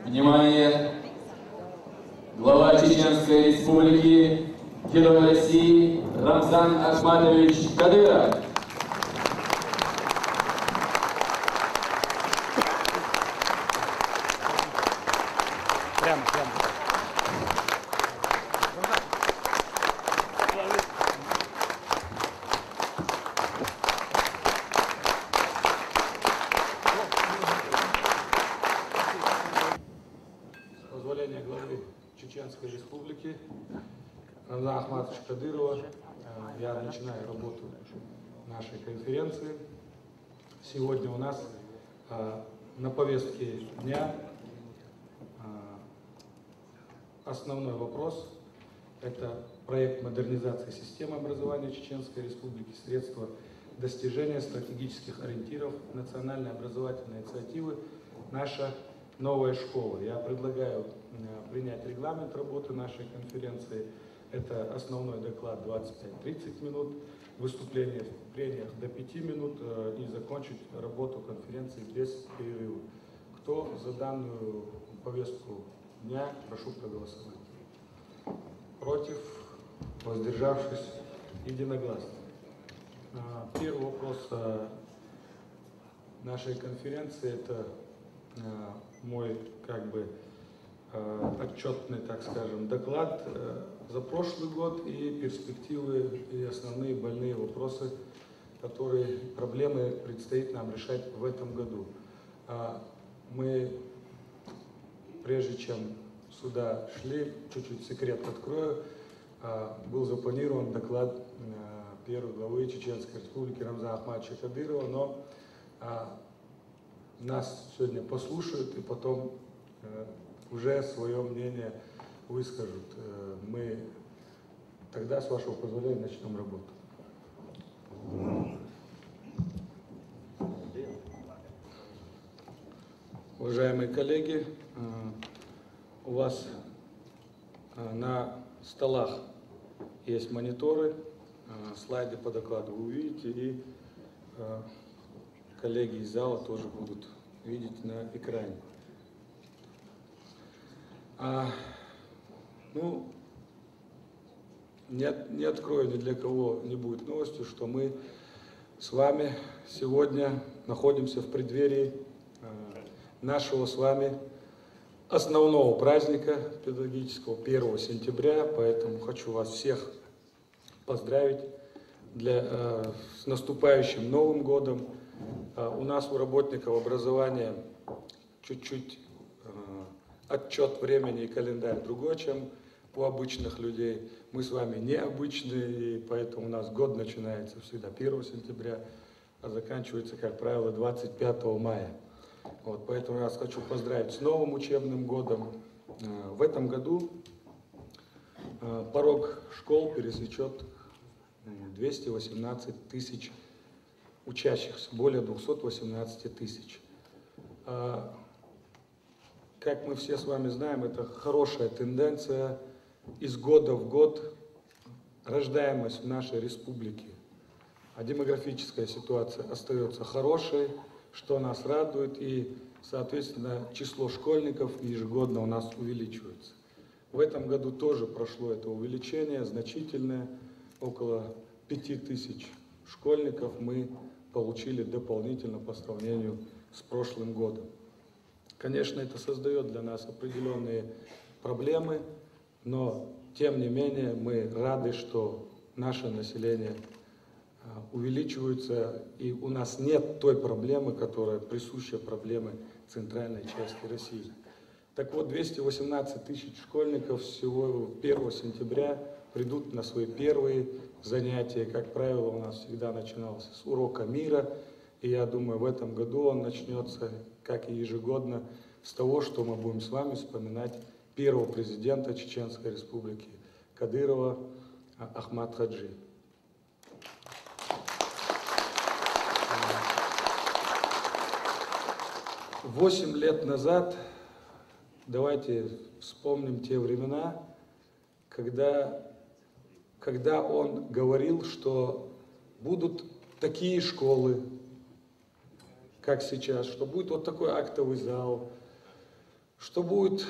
Внимание! Глава Чеченской Республики, Герой России Рамзан Ахматович Кадыров. Прямо. С позволения главы Чеченской Республики Рамзана Ахматовича Кадырова я начинаю работу нашей конференции. Сегодня у нас на повестке дня основной вопрос – это проект модернизации системы образования Чеченской Республики, средства достижения стратегических ориентиров национальной образовательной инициативы «Наша новая школа». Я предлагаю принять регламент работы нашей конференции. Это основной доклад 25-30 минут, выступление в прениях до 5 минут и закончить работу конференции без перерыва. Кто за данную повестку дня, прошу проголосовать. Против, воздержавшись, единогласно. Первый вопрос нашей конференции – это мой отчетный, так скажем, доклад за прошлый год и перспективы и основные больные вопросы, проблемы предстоит нам решать в этом году. Мы, прежде чем сюда шли, чуть-чуть секрет открою, был запланирован доклад первой главы Чеченской Республики Рамзана Ахматовича Кадырова, но нас сегодня послушают и потом уже свое мнение выскажут. Мы тогда, с вашего позволения, начнем работу. Уважаемые коллеги, у вас на столах есть мониторы, слайды по докладу вы увидите, и коллеги из зала тоже будут видеть на экране. Не открою, ни для кого не будет новостью, что мы с вами сегодня находимся в преддверии нашего с вами основного праздника педагогического 1 сентября, поэтому хочу вас всех поздравить с наступающим Новым годом. У нас, у работников образования, чуть-чуть отчет времени и календарь другой, чем у обычных людей. Мы с вами необычные, и поэтому у нас год начинается всегда 1 сентября, а заканчивается, как правило, 25 мая. Поэтому я вас хочу поздравить с новым учебным годом. В этом году порог школ пересечет 218 тысяч учащихся, более 218 тысяч. Как мы все с вами знаем, это хорошая тенденция. Из года в год рождаемость в нашей республике, а демографическая ситуация остается хорошей, что нас радует, и, соответственно, число школьников ежегодно у нас увеличивается. В этом году тоже прошло это увеличение значительное, около 5000 школьников мы получили дополнительно по сравнению с прошлым годом. Конечно, это создает для нас определенные проблемы, но, тем не менее, мы рады, что наше население увеличивается, и у нас нет той проблемы, которая присуща проблеме центральной части России. Так вот, 218 тысяч школьников всего 1 сентября придут на свои первые занятия. Как правило, у нас всегда начинался с урока мира, и я думаю, в этом году он начнется, как и ежегодно, с того, что мы будем с вами вспоминать первого президента Чеченской Республики Кадырова Ахмад Хаджи. Восемь лет назад, давайте вспомним те времена, когда он говорил, что будут такие школы, как сейчас, что будет вот такой актовый зал, что будут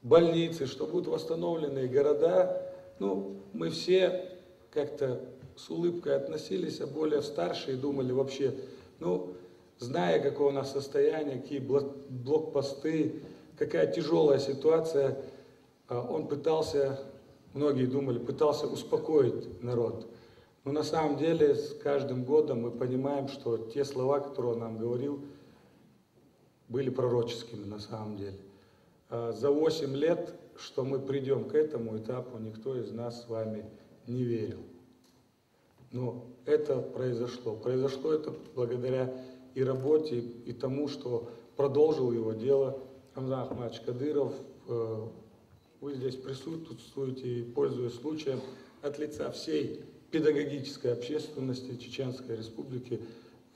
больницы, что будут восстановлены города. Ну, мы все как-то с улыбкой относились, а более старшие думали вообще, ну, зная, какое у нас состояние, какие блокпосты, какая тяжелая ситуация, он пытался, многие думали, пытался успокоить народ. Но на самом деле с каждым годом мы понимаем, что те слова, которые он нам говорил, были пророческими на самом деле. За 8 лет, что мы придем к этому этапу, никто из нас с вами не верил. Но это произошло. Произошло это благодаря и работе, и тому, что продолжил его дело Рамзан Ахматович Кадыров. Вы здесь присутствуете, и, пользуясь случаем, от лица всей педагогической общественности Чеченской Республики,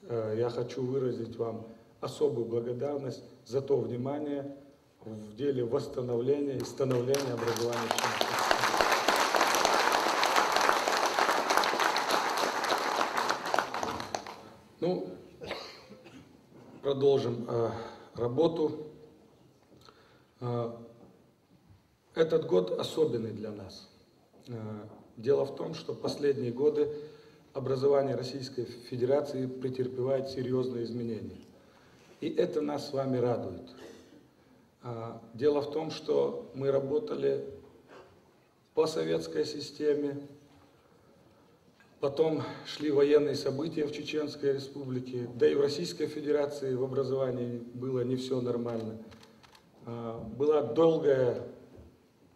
я хочу выразить вам особую благодарность за то внимание в деле восстановления и становления образования Чеченской Республики. Ну, продолжим работу. Этот год особенный для нас. Дело в том, что последние годы образование Российской Федерации претерпевает серьезные изменения. И это нас с вами радует. Дело в том, что мы работали по советской системе, потом шли военные события в Чеченской Республике, да и в Российской Федерации в образовании было не все нормально. Была долгая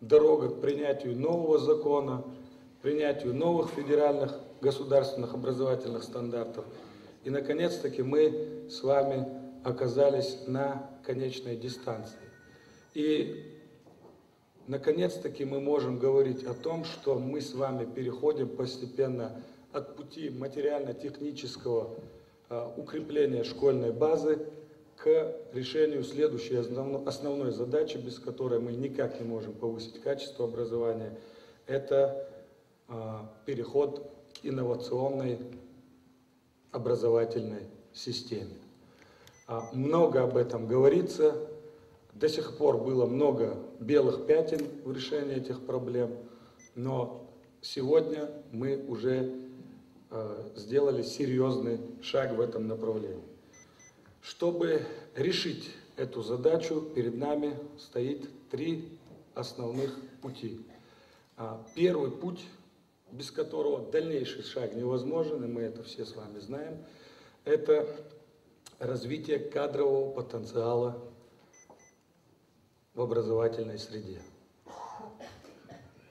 дорога к принятию нового закона, принятию новых федеральных государственных образовательных стандартов. И, наконец-таки, мы с вами оказались на конечной дистанции. И, наконец-таки, мы можем говорить о том, что мы с вами переходим постепенно от пути материально-технического укрепления школьной базы к решению следующей основной задачи, без которой мы никак не можем повысить качество образования. Это переход к инновационной образовательной системе. Много об этом говорится. До сих пор было много белых пятен в решении этих проблем, но сегодня мы уже сделали серьезный шаг в этом направлении. Чтобы решить эту задачу, перед нами стоит 3 основных пути. Первый путь, без которого дальнейший шаг невозможен, и мы это все с вами знаем, это развитие кадрового потенциала в образовательной среде.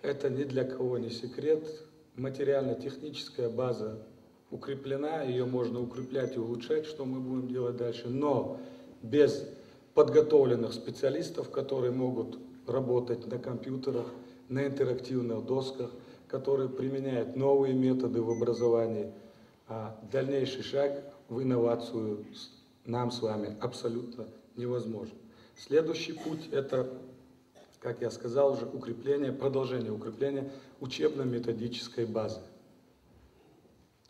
Это ни для кого не секрет. Материально-техническая база укреплена, ее можно укреплять и улучшать, что мы будем делать дальше, но без подготовленных специалистов, которые могут работать на компьютерах, на интерактивных досках, которые применяют новые методы в образовании, дальнейший шаг в инновацию нам с вами абсолютно невозможен. Следующий путь – это, как я сказал уже, продолжение укрепления учебно-методической базы.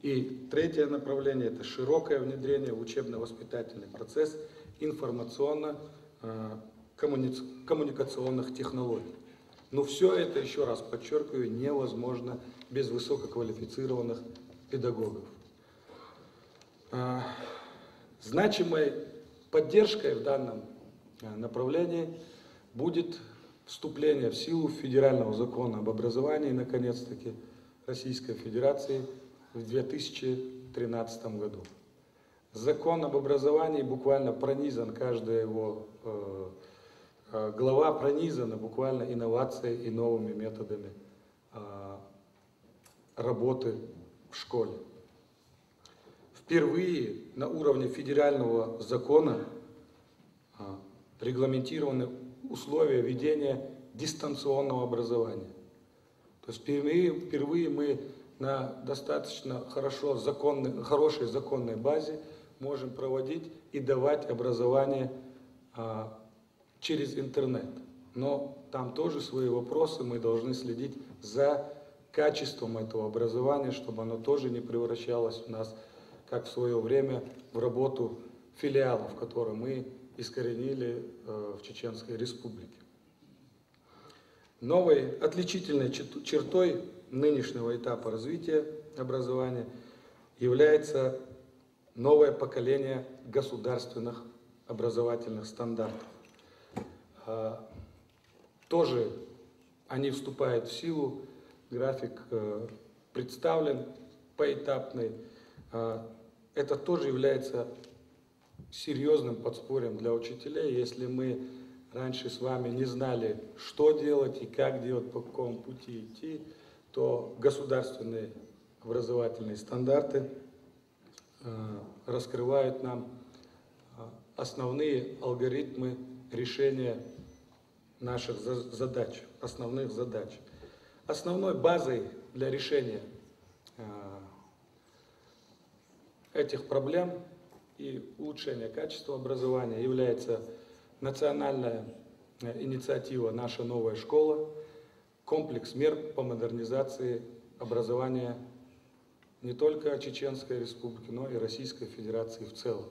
И третье направление – это широкое внедрение в учебно-воспитательный процесс информационно-коммуникационных технологий. Но все это, еще раз подчеркиваю, невозможно без высококвалифицированных педагогов. Значимой поддержкой в данном направлении будет вступление в силу Федерального закона об образовании, наконец-таки, Российской Федерации в 2013 году. Закон об образовании буквально пронизан, каждая его глава пронизана буквально инновацией и новыми методами работы в школе. Впервые на уровне федерального закона регламентированы условия ведения дистанционного образования. То есть впервые мы на достаточно хорошей законной базе можем проводить и давать образование через интернет. Но там тоже свои вопросы, мы должны следить за качеством этого образования, чтобы оно тоже не превращалось у нас, как в свое время, в работу филиалов, которые мы искоренили в Чеченской Республике. Новой отличительной чертой нынешнего этапа развития образования является новое поколение государственных образовательных стандартов. Тоже они вступают в силу, график представлен поэтапный. Это тоже является серьезным подспорьем для учителей. Если мы раньше с вами не знали, что делать и как делать, по какому пути идти, то государственные образовательные стандарты раскрывают нам основные алгоритмы решения наших задач, основных задач. Основной базой для решения этих проблем и улучшения качества образования является национальная инициатива «Наша новая школа», комплекс мер по модернизации образования не только Чеченской Республики, но и Российской Федерации в целом.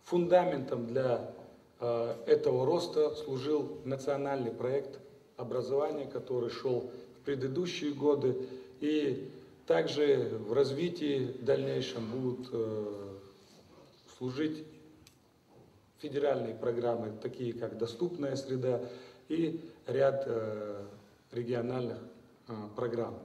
Фундаментом для этого роста служил национальный проект образования, который шел в предыдущие годы, и также в развитии дальнейшем будут служить федеральные программы, такие как «Доступная среда» и ряд региональных программ.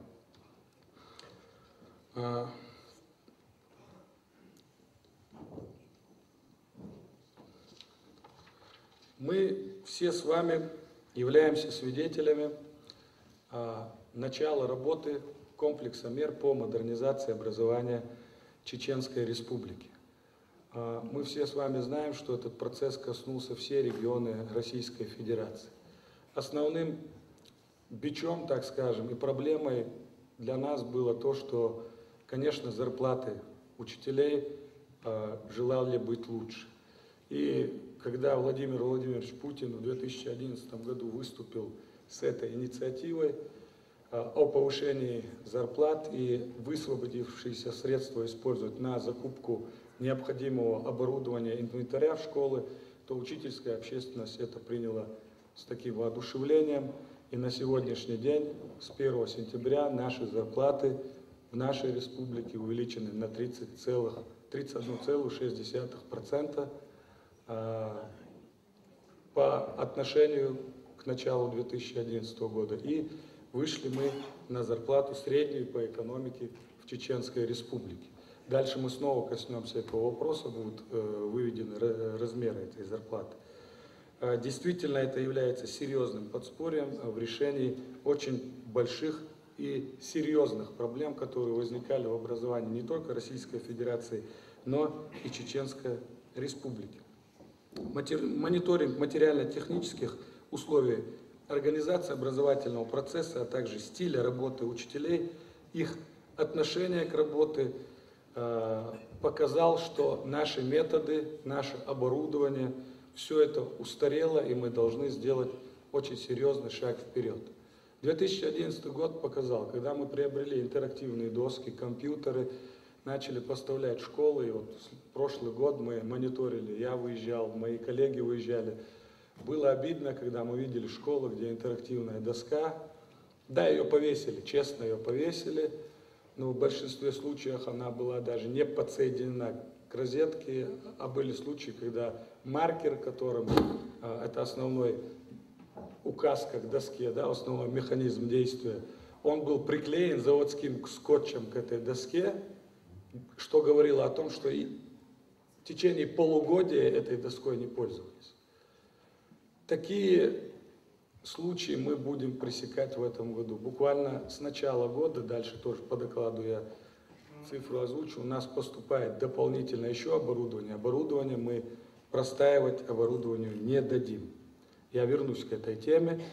Мы все с вами являемся свидетелями начала работы комплекса мер по модернизации образования Чеченской Республики. Мы все с вами знаем, что этот процесс коснулся все регионы Российской Федерации. Основным бичом, так скажем, и проблемой для нас было то, что, конечно, зарплаты учителей желали быть лучше. И когда Владимир Владимирович Путин в 2011 году выступил с этой инициативой о повышении зарплат и высвободившиеся средства использовать на закупку необходимого оборудования, инвентаря в школы, то учительская общественность это приняла с таким воодушевлением. И на сегодняшний день, с 1 сентября, наши зарплаты в нашей республике увеличены на 31,6% по отношению к началу 2011 года. И вышли мы на зарплату среднюю по экономике в Чеченской Республике. Дальше мы снова коснемся этого вопроса, будут выведены размеры этой зарплаты. Действительно, это является серьезным подспорьем в решении очень больших и серьезных проблем, которые возникали в образовании не только Российской Федерации, но и Чеченской Республики. Мониторинг материально-технических условий организации образовательного процесса, а также стиля работы учителей, их отношение к работе показал, что наши методы, наше оборудование, все это устарело, и мы должны сделать очень серьезный шаг вперед. 2011 год показал, когда мы приобрели интерактивные доски, компьютеры, начали поставлять в школы, и вот прошлый год мы мониторили, я выезжал, мои коллеги выезжали. Было обидно, когда мы видели школу, где интерактивная доска. Да, ее повесили, честно ее повесили, но в большинстве случаев она была даже не подсоединена к розетке, а были случаи, когда маркер, которым это основной указка к доске, да, основной механизм действия, он был приклеен заводским скотчем к этой доске, что говорило о том, что и в течение полугодия этой доской не пользовались. Такие случаи мы будем пресекать в этом году. Буквально с начала года, дальше тоже по докладу я цифру озвучу, у нас поступает дополнительно еще оборудование. Оборудование мы простаивать оборудованию не дадим. Я вернусь к этой теме,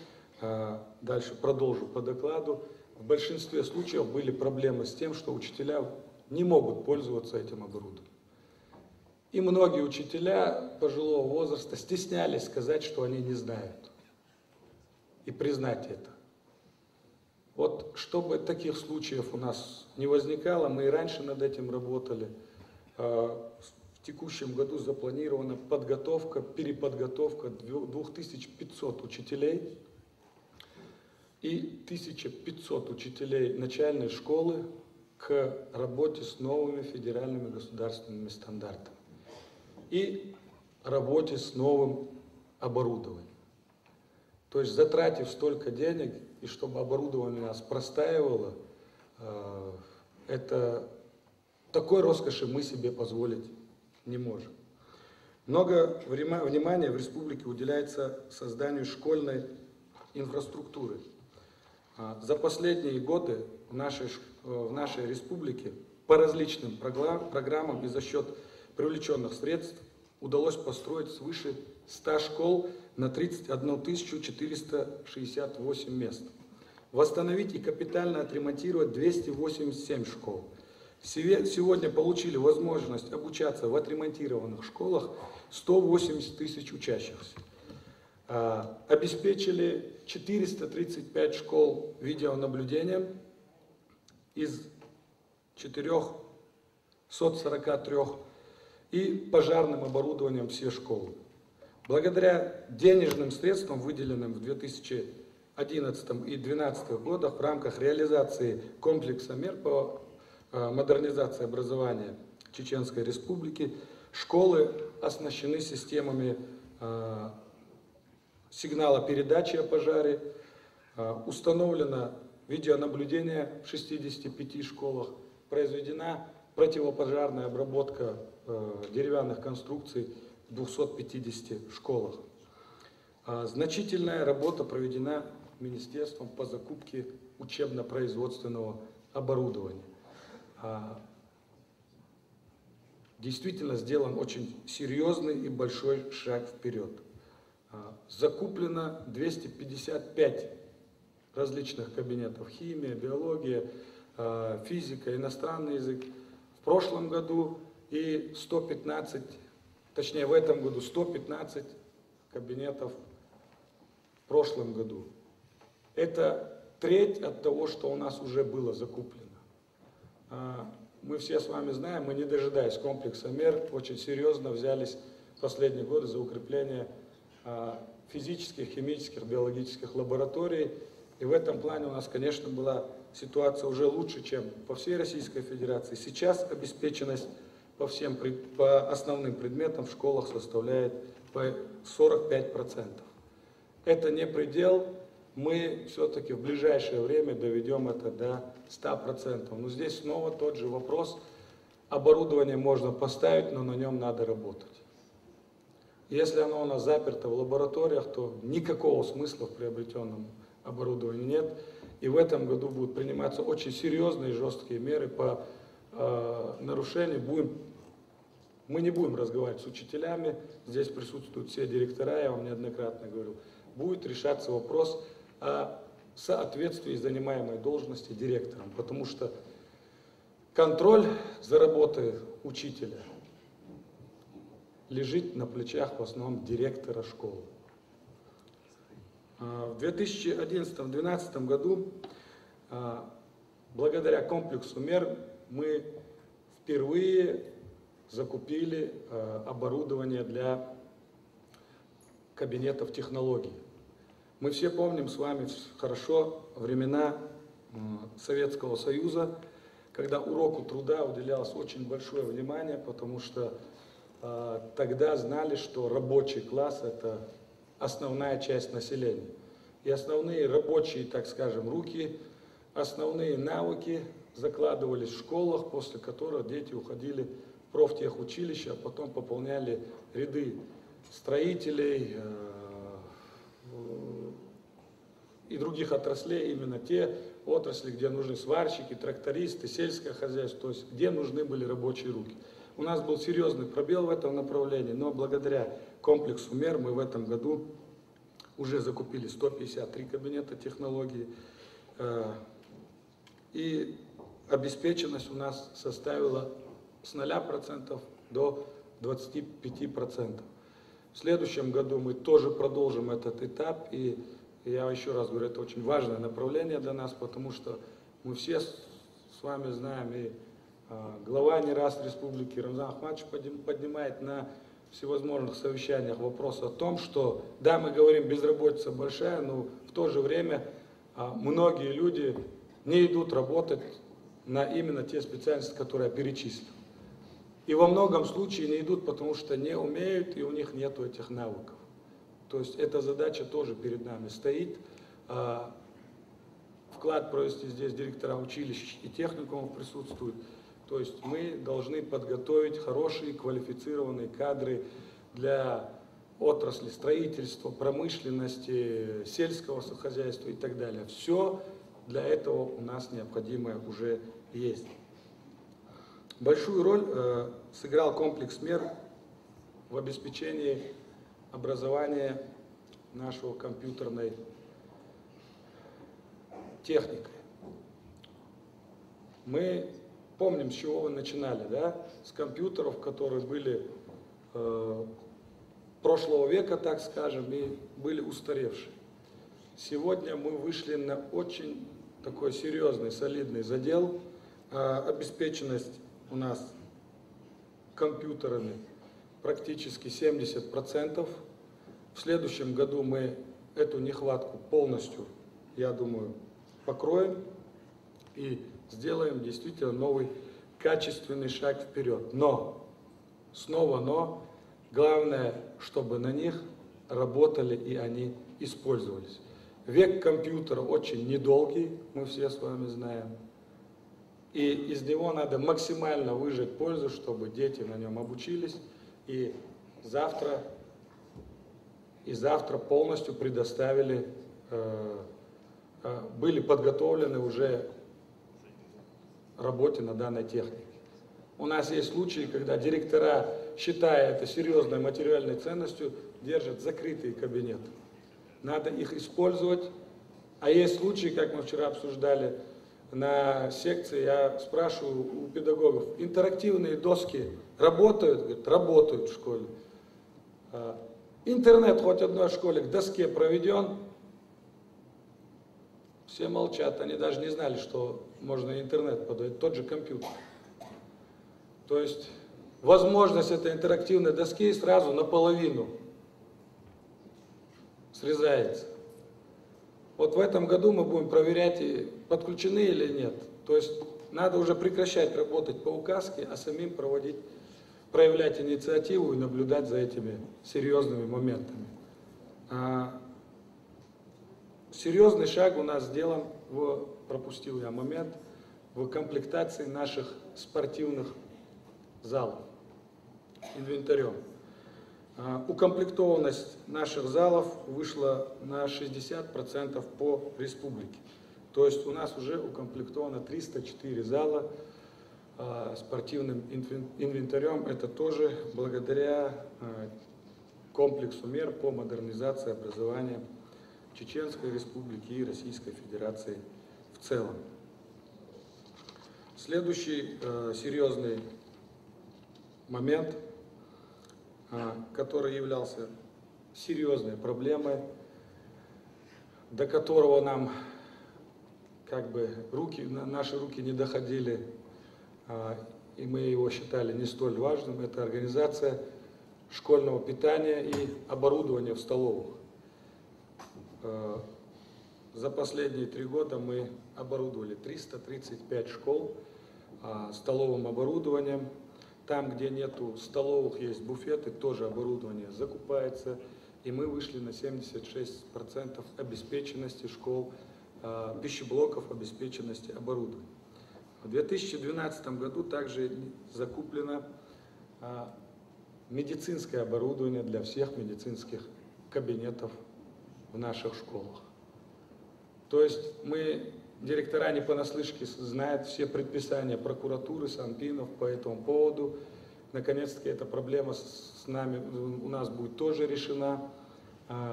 дальше продолжу по докладу. В большинстве случаев были проблемы с тем, что учителя не могут пользоваться этим оборудованием. И многие учителя пожилого возраста стеснялись сказать, что они не знают. И признать это. Вот чтобы таких случаев у нас не возникало, мы и раньше над этим работали. В в текущем году запланирована подготовка, переподготовка 2500 учителей и 1500 учителей начальной школы к работе с новыми федеральными государственными стандартами и работе с новым оборудованием. То есть, затратив столько денег, и чтобы оборудование у нас простаивало, это такой роскоши мы себе позволить не можем. Много внимания в республике уделяется созданию школьной инфраструктуры. За последние годы в нашей республике по различным программам и за счет привлеченных средств удалось построить свыше 100 школ на 31 468 мест. Восстановить и капитально отремонтировать 287 школ. Сегодня получили возможность обучаться в отремонтированных школах 180 тысяч учащихся. Обеспечили 435 школ видеонаблюдением из 443 и пожарным оборудованием все школы. Благодаря денежным средствам, выделенным в 2011 и 2012 годах в рамках реализации комплекса мер по модернизации образования Чеченской Республики, школы оснащены системами сигнала передачи о пожаре, установлено видеонаблюдение в 65 школах, произведена противопожарная обработка деревянных конструкций в 250 школах. Значительная работа проведена Министерством по закупке учебно-производственного оборудования. Действительно сделан очень серьезный и большой шаг вперед. Закуплено 255 различных кабинетов: химия, биология, физика, иностранный язык. В прошлом году и 115, точнее в этом году 115 кабинетов в прошлом году. Это треть от того, что у нас уже было закуплено. Мы все с вами знаем, мы, не дожидаясь комплекса мер, очень серьезно взялись в последние годы за укрепление физических, химических, биологических лабораторий. И в этом плане у нас, конечно, была ситуация уже лучше, чем по всей Российской Федерации. Сейчас обеспеченность по основным предметам в школах составляет 45%. Это не предел, мы все-таки в ближайшее время доведем это до 100%. Но здесь снова тот же вопрос: оборудование можно поставить, но на нем надо работать. Если оно у нас заперто в лабораториях, то никакого смысла в приобретенном оборудовании нет. И в этом году будут приниматься очень серьезные и жесткие меры по нарушению. Мы не будем разговаривать с учителями, здесь присутствуют все директора, я вам неоднократно говорил. Будет решаться вопрос о соответствии занимаемой должности директором, потому что контроль за работой учителя лежит на плечах в основном директора школы. В 2011-2012 году, благодаря комплексу мер, мы впервые закупили оборудование для кабинетов технологий. Мы все помним с вами хорошо времена Советского Союза, когда уроку труда уделялось очень большое внимание, потому что тогда знали, что рабочий класс – это основная часть населения. И основные рабочие, так скажем, руки, основные навыки закладывались в школах, после которых дети уходили в профтехучилище, а потом пополняли ряды строителей и других отраслей, именно те отрасли, где нужны сварщики, трактористы, сельское хозяйство, то есть где нужны были рабочие руки. У нас был серьезный пробел в этом направлении, но благодаря комплексу мер мы в этом году уже закупили 153 кабинета технологий, и обеспеченность у нас составила с 0% до 25%. В следующем году мы тоже продолжим этот этап, и я еще раз говорю, это очень важное направление для нас, потому что мы все с вами знаем и Глава не раз республики Рамзан Ахматович поднимает на всевозможных совещаниях вопрос о том, что, да, мы говорим, безработица большая, но в то же время многие люди не идут работать на именно те специальности, которые я перечислил. И во многом случае не идут, потому что не умеют, и у них нет этих навыков. То есть эта задача тоже перед нами стоит. Вклад провести здесь директора училищ и техникумов присутствует. То есть мы должны подготовить хорошие, квалифицированные кадры для отрасли строительства, промышленности, сельского хозяйства и так далее. Все для этого у нас необходимое уже есть. Большую роль сыграл комплекс мер в обеспечении образования нашего компьютерной техникой. Мы помним, с чего вы начинали, да? С компьютеров, которые были прошлого века, так скажем, и были устаревшие. Сегодня мы вышли на очень такой серьезный, солидный задел. Обеспеченность у нас компьютерами практически 70%. В следующем году мы эту нехватку полностью, я думаю, покроем и сделаем действительно новый качественный шаг вперед. Но, снова но, главное, чтобы на них работали и они использовались. Век компьютера очень недолгий, мы все с вами знаем. И из него надо максимально выжать пользу, чтобы дети на нем обучились и завтра полностью предоставили, были подготовлены уже работе на данной технике. У нас есть случаи, когда директора, считая это серьезной материальной ценностью, держат закрытые кабинеты. Надо их использовать. А есть случаи, как мы вчера обсуждали на секции, я спрашиваю у педагогов, интерактивные доски работают? Говорят, работают в школе. Интернет хоть одной школе к доске проведен? Все молчат, они даже не знали, что можно интернет подать, тот же компьютер. То есть возможность этой интерактивной доски сразу наполовину срезается. Вот в этом году мы будем проверять, подключены или нет. То есть надо уже прекращать работать по указке, а самим проявлять инициативу и наблюдать за этими серьезными моментами. Серьезный шаг у нас сделан, пропустил я момент, в комплектации наших спортивных залов инвентарем. Укомплектованность наших залов вышла на 60% по республике. То есть у нас уже укомплектовано 304 зала спортивным инвентарем. Это тоже благодаря комплексу мер по модернизации образования Чеченской Республики и Российской Федерации в целом. Следующий серьезный момент, который являлся серьезной проблемой, до которого нам наши руки не доходили, и мы его считали не столь важным, это организация школьного питания и оборудования в столовых. За последние 3 года мы оборудовали 335 школ столовым оборудованием. Там, где нету столовых, есть буфеты, тоже оборудование закупается. И мы вышли на 76% обеспеченности школ, пищеблоков обеспеченности оборудованием. В 2012 году также закуплено медицинское оборудование для всех медицинских кабинетов в наших школах. То есть мы, директора не понаслышке знают все предписания прокуратуры, санпинов по этому поводу. Наконец-таки эта проблема с нами, у нас будет тоже решена.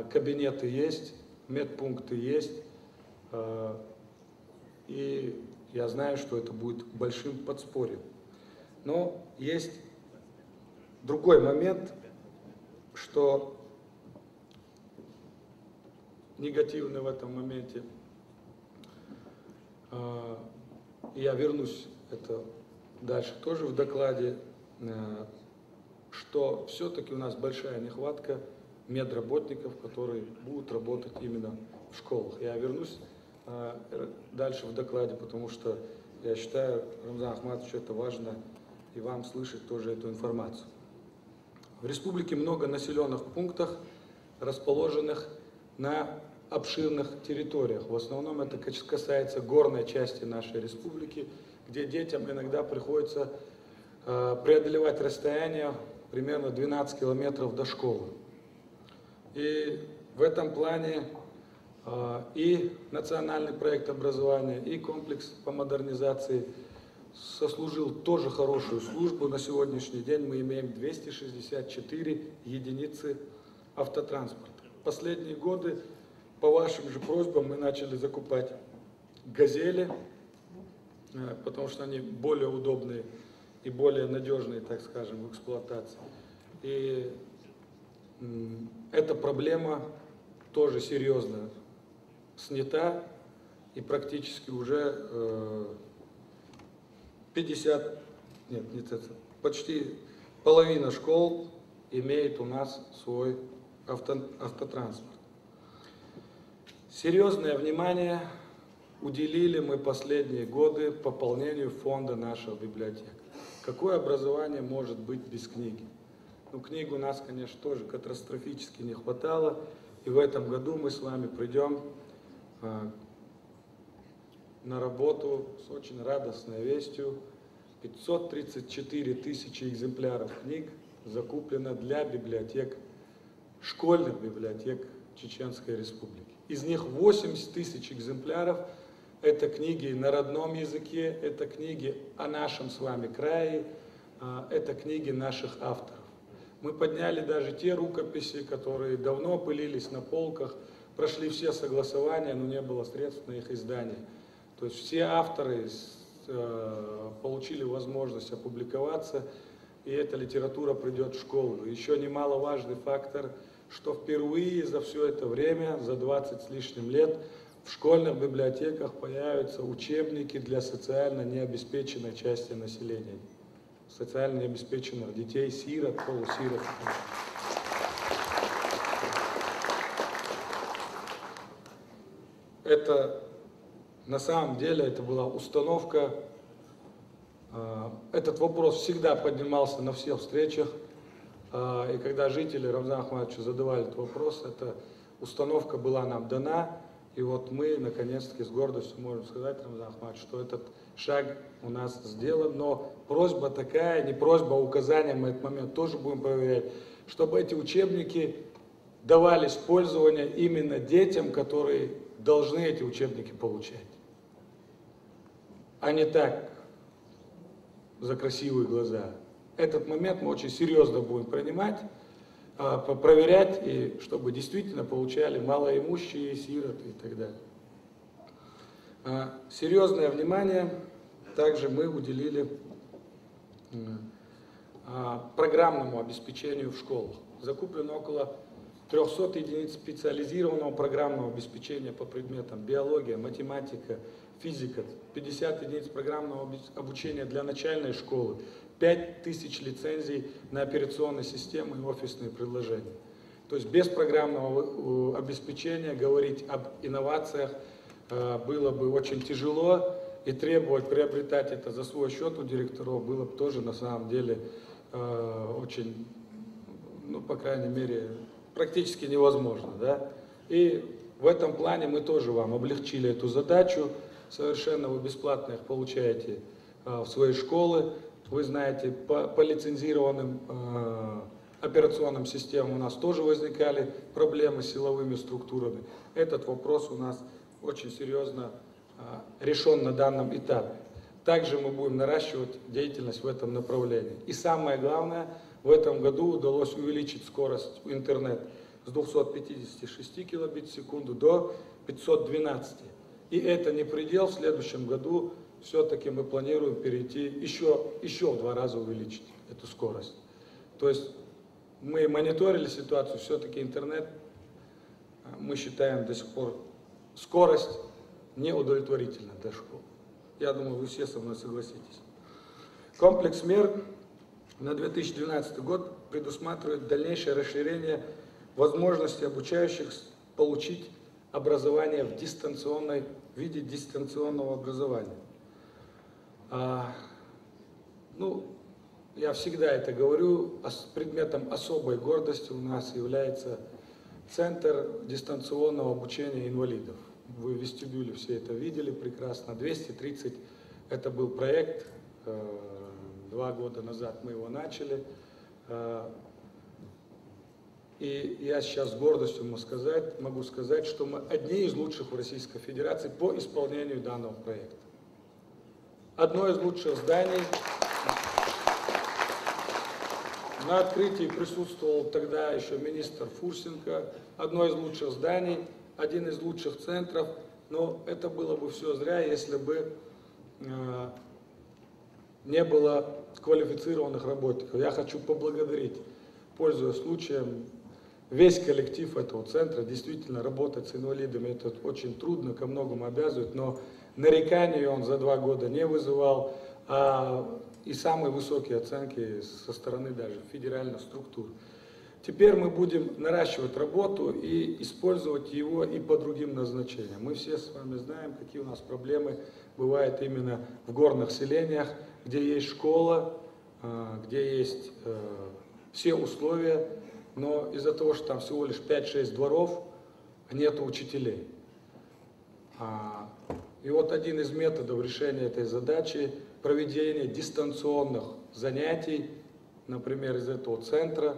Кабинеты есть, медпункты есть. И я знаю, что это будет большим подспорьем. Но есть другой момент, что негативный в этом моменте. Я вернусь, это дальше тоже в докладе, что все-таки у нас большая нехватка медработников, которые будут работать именно в школах. Я вернусь дальше в докладе, потому что я считаю, Рамзан Ахматович, это важно и вам слышать тоже эту информацию. В республике много населенных пунктов, расположенных на обширных территориях. В основном это касается горной части нашей республики, где детям иногда приходится преодолевать расстояние примерно 12 километров до школы. И в этом плане и национальный проект образования, и комплекс по модернизации сослужил тоже хорошую службу. На сегодняшний день мы имеем 264 единицы автотранспорта. В последние годы по вашим же просьбам мы начали закупать «Газели», потому что они более удобные и более надежные, так скажем, в эксплуатации. И эта проблема тоже серьезно снята, и практически уже почти половина школ имеет у нас свой автотранспорт. Серьезное внимание уделили мы последние годы пополнению фонда нашего библиотек. Какое образование может быть без книги? Ну, книг у нас, конечно, тоже катастрофически не хватало, и в этом году мы с вами придем на работу с очень радостной вестью. 534 тысячи экземпляров книг закуплено для библиотек, школьных библиотек Чеченской Республики. Из них 80 тысяч экземпляров – это книги на родном языке, это книги о нашем с вами крае, это книги наших авторов. Мы подняли даже те рукописи, которые давно пылились на полках, прошли все согласования, но не было средств на их издание. То есть все авторы получили возможность опубликоваться, и эта литература придет в школу. Еще немаловажный фактор, что впервые за все это время, за 20 с лишним лет, в школьных библиотеках появятся учебники для социально необеспеченной части населения. Социально необеспеченных детей, сирот, полусирот. Это на самом деле это была установка, этот вопрос всегда поднимался на всех встречах, и когда жители Рамзана Ахматовича задавали этот вопрос, эта установка была нам дана, и вот мы наконец-таки с гордостью можем сказать, Рамзан Ахматович, что этот шаг у нас сделан, но просьба такая, не просьба, а указание, мы этот момент тоже будем проверять, чтобы эти учебники давались в пользование именно детям, которые должны эти учебники получать. А не так, за красивые глаза. Этот момент мы очень серьезно будем принимать, проверять, и чтобы действительно получали малоимущие, сироты и так далее. Серьезное внимание также мы уделили программному обеспечению в школах. Закуплено около 300 единиц специализированного программного обеспечения по предметам биология, математика, физика, 50 единиц программного обучения для начальной школы, 5000 лицензий на операционные системы и офисные приложения. То есть без программного обеспечения говорить об инновациях было бы очень тяжело, и требовать приобретать это за свой счет у директоров было бы тоже на самом деле очень, ну, по крайней мере, практически невозможно. Да? И в этом плане мы тоже вам облегчили эту задачу. Совершенно вы бесплатно их получаете в свои школы. Вы знаете, по лицензированным операционным системам у нас тоже возникали проблемы с силовыми структурами. Этот вопрос у нас очень серьезно решен на данном этапе. Также мы будем наращивать деятельность в этом направлении. И самое главное, в этом году удалось увеличить скорость интернета с 256 килобит в секунду до 512. И это не предел, в следующем году все-таки мы планируем перейти, еще в 2 раза увеличить эту скорость. То есть мы мониторили ситуацию, все-таки интернет, мы считаем до сих пор, скорость неудовлетворительна для школ. Я думаю, вы все со мной согласитесь. Комплекс мер на 2012 год предусматривает дальнейшее расширение возможности обучающих получить образование в виде дистанционного образования. Я всегда это говорю, предметом особой гордости у нас является Центр дистанционного обучения инвалидов. Вы в вестибюле все это видели прекрасно. 230 это был проект, 2 года назад мы его начали. И я сейчас с гордостью могу сказать, что мы одни из лучших в Российской Федерации по исполнению данного проекта. Одно из лучших зданий. На открытии присутствовал тогда еще министр Фурсенко. Одно из лучших зданий, один из лучших центров. Но это было бы все зря, если бы не было квалифицированных работников. Я хочу поблагодарить, пользуясь случаем, весь коллектив этого центра. Действительно, работать с инвалидами это очень трудно, ко многому обязывает, но нареканий он за 2 года не вызывал, и самые высокие оценки со стороны даже федеральных структур. Теперь мы будем наращивать работу и использовать его и по другим назначениям. Мы все с вами знаем, какие у нас проблемы бывают именно в горных селениях, где есть школа, где есть все условия, но из-за того, что там всего лишь 5-6 дворов, нет учителей. И вот один из методов решения этой задачи – проведение дистанционных занятий, например, из этого центра,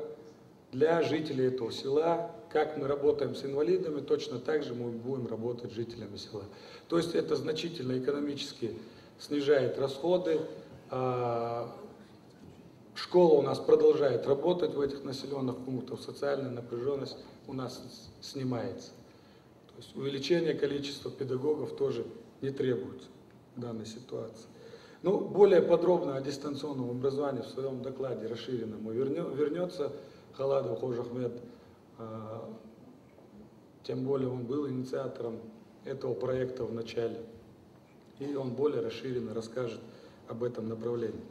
для жителей этого села. Как мы работаем с инвалидами, точно так же мы будем работать с жителями села. То есть это значительно экономически снижает расходы. Школа у нас продолжает работать в этих населенных пунктах, социальная напряженность у нас снимается. То есть увеличение количества педагогов тоже не требуется в данной ситуации. Более подробно о дистанционном образовании в своем докладе расширенном вернется Халадов Хожахмед, тем более он был инициатором этого проекта в начале, и он более расширенно расскажет об этом направлении.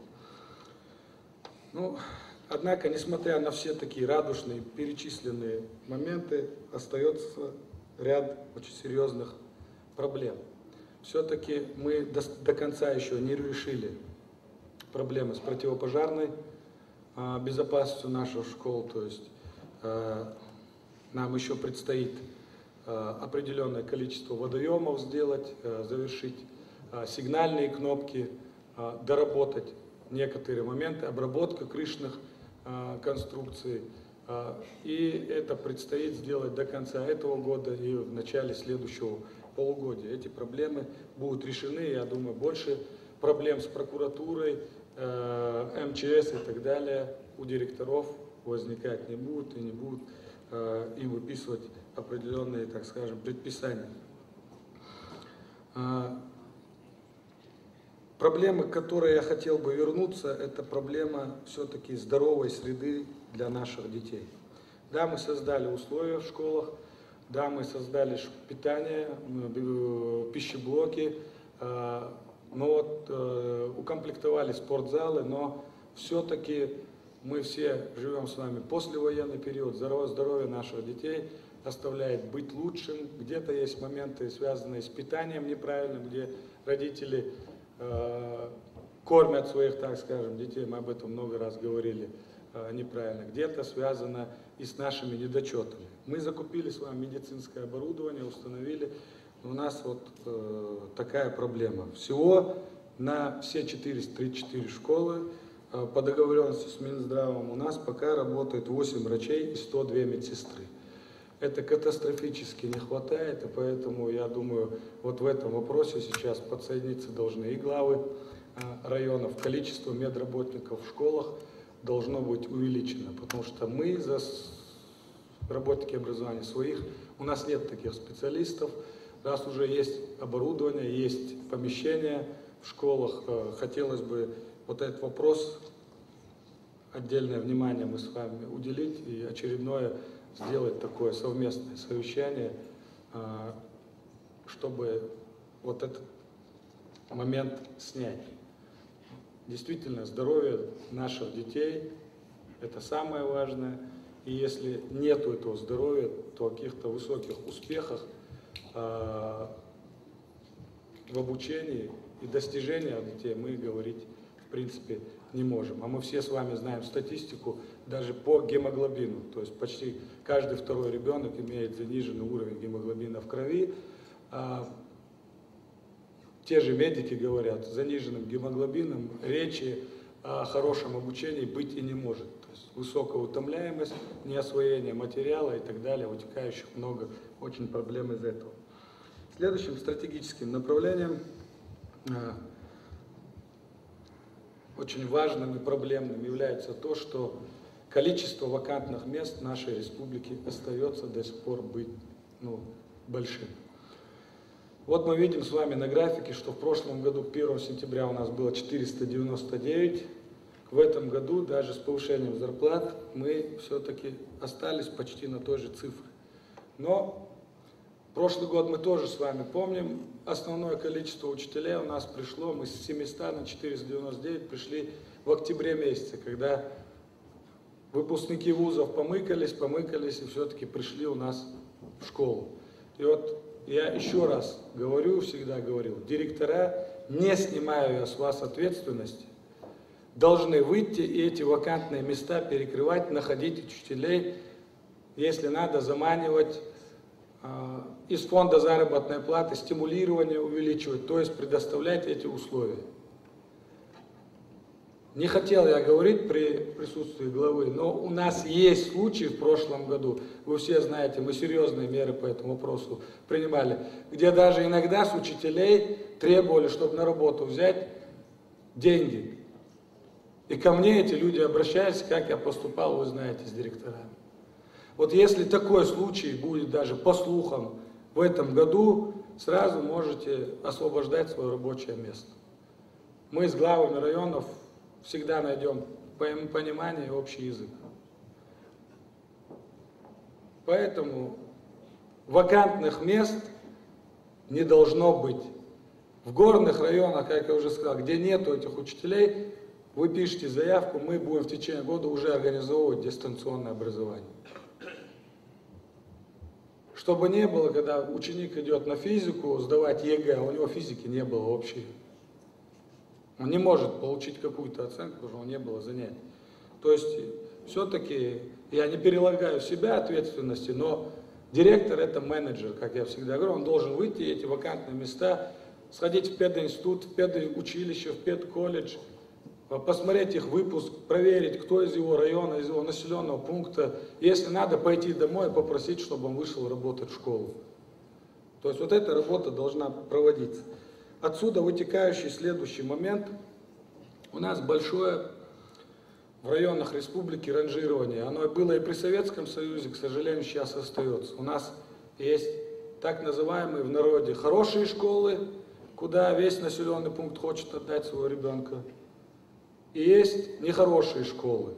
Однако, несмотря на все такие радужные перечисленные моменты, остается ряд очень серьезных проблем. Все-таки мы до конца еще не решили проблемы с противопожарной безопасностью наших школ, то есть нам еще предстоит определенное количество водоемов сделать, завершить сигнальные кнопки, доработать некоторые моменты, обработка крышных конструкций. И это предстоит сделать до конца этого года и в начале следующего полугодия. Эти проблемы будут решены, я думаю, больше проблем с прокуратурой, МЧС и так далее у директоров возникать не будут и не будут им выписывать определенные, так скажем, предписания. Проблема, к которой я хотел бы вернуться, это проблема все-таки здоровой среды для наших детей. Да, мы создали условия в школах, да, мы создали питание, пищеблоки, укомплектовали спортзалы, но все-таки мы все живем с вами послевоенный период, здоровье наших детей оставляет быть лучшим. Где-то есть моменты, связанные с питанием неправильным, где родители кормят своих, так скажем, детей, мы об этом много раз говорили, неправильно. Где-то связано и с нашими недочетами. Мы закупили с вами медицинское оборудование, установили, но у нас вот такая проблема. Всего на все 434 школы по договоренности с Минздравом у нас пока работает 8 врачей и 102 медсестры. Это катастрофически не хватает, и поэтому, я думаю, вот в этом вопросе сейчас подсоединиться должны и главы районов. Количество медработников в школах должно быть увеличено, потому что мы, работники образования своих, у нас нет таких специалистов. Раз уже есть оборудование, есть помещения в школах, хотелось бы вот этот вопрос, отдельное внимание мы с вами уделить и очередное сделать такое совместное совещание, чтобы вот этот момент снять. Действительно, здоровье наших детей – это самое важное. И если нет этого здоровья, то о каких-то высоких успехах в обучении и достижении детей мы говорить, в принципе, не можем. А мы все с вами знаем статистику даже по гемоглобину. То есть почти каждый второй ребенок имеет заниженный уровень гемоглобина в крови. Те же медики говорят, с заниженным гемоглобином речи о хорошем обучении быть и не может. То есть высокая утомляемость, неосвоение материала и так далее, вытекающих много очень проблем из этого. Следующим стратегическим направлением, очень важным и проблемным, является то, что количество вакантных мест в нашей республике остается до сих пор быть большим. Вот мы видим с вами на графике, что в прошлом году, 1 сентября, у нас было 499. В этом году, даже с повышением зарплат, мы все-таки остались почти на той же цифре. Но прошлый год мы тоже с вами помним, основное количество учителей у нас пришло, мы с 700 на 499 пришли в октябре месяце, когда выпускники вузов помыкались и все-таки пришли у нас в школу. И вот я еще раз говорю, всегда говорил, директора, не снимая с вас ответственности, должны выйти и эти вакантные места перекрывать, находить учителей, если надо, заманивать из фонда заработной платы, стимулирование увеличивать, то есть предоставлять эти условия. Не хотел я говорить при присутствии главы, но у нас есть случаи в прошлом году, вы все знаете, мы серьезные меры по этому вопросу принимали, где даже иногда с учителей требовали, чтобы на работу взять деньги. И ко мне эти люди обращались, как я поступал, вы знаете, с директорами. Вот если такой случай будет даже по слухам в этом году, сразу можете освобождать свое рабочее место. Мы с главами районов всегда найдем понимание и общий язык. Поэтому вакантных мест не должно быть. В горных районах, как я уже сказал, где нету этих учителей, вы пишете заявку, мы будем в течение года уже организовывать дистанционное образование. Чтобы не было, когда ученик идет на физику сдавать ЕГЭ, а у него физики не было вообще. Он не может получить какую-то оценку, потому что у него не было занятий. То есть, все-таки, я не перелагаю в себя ответственности, но директор – это менеджер, как я всегда говорю, он должен выйти и эти вакантные места, сходить в пединститут, в педучилище, в педколледж, посмотреть их выпуск, проверить, кто из его района, из его населенного пункта. Если надо, пойти домой и попросить, чтобы он вышел работать в школу. То есть, вот эта работа должна проводиться. Отсюда вытекающий следующий момент. У нас большое в районах республики ранжирование. Оно было и при Советском Союзе, к сожалению, сейчас остается. У нас есть так называемые в народе хорошие школы, куда весь населенный пункт хочет отдать своего ребенка. И есть нехорошие школы.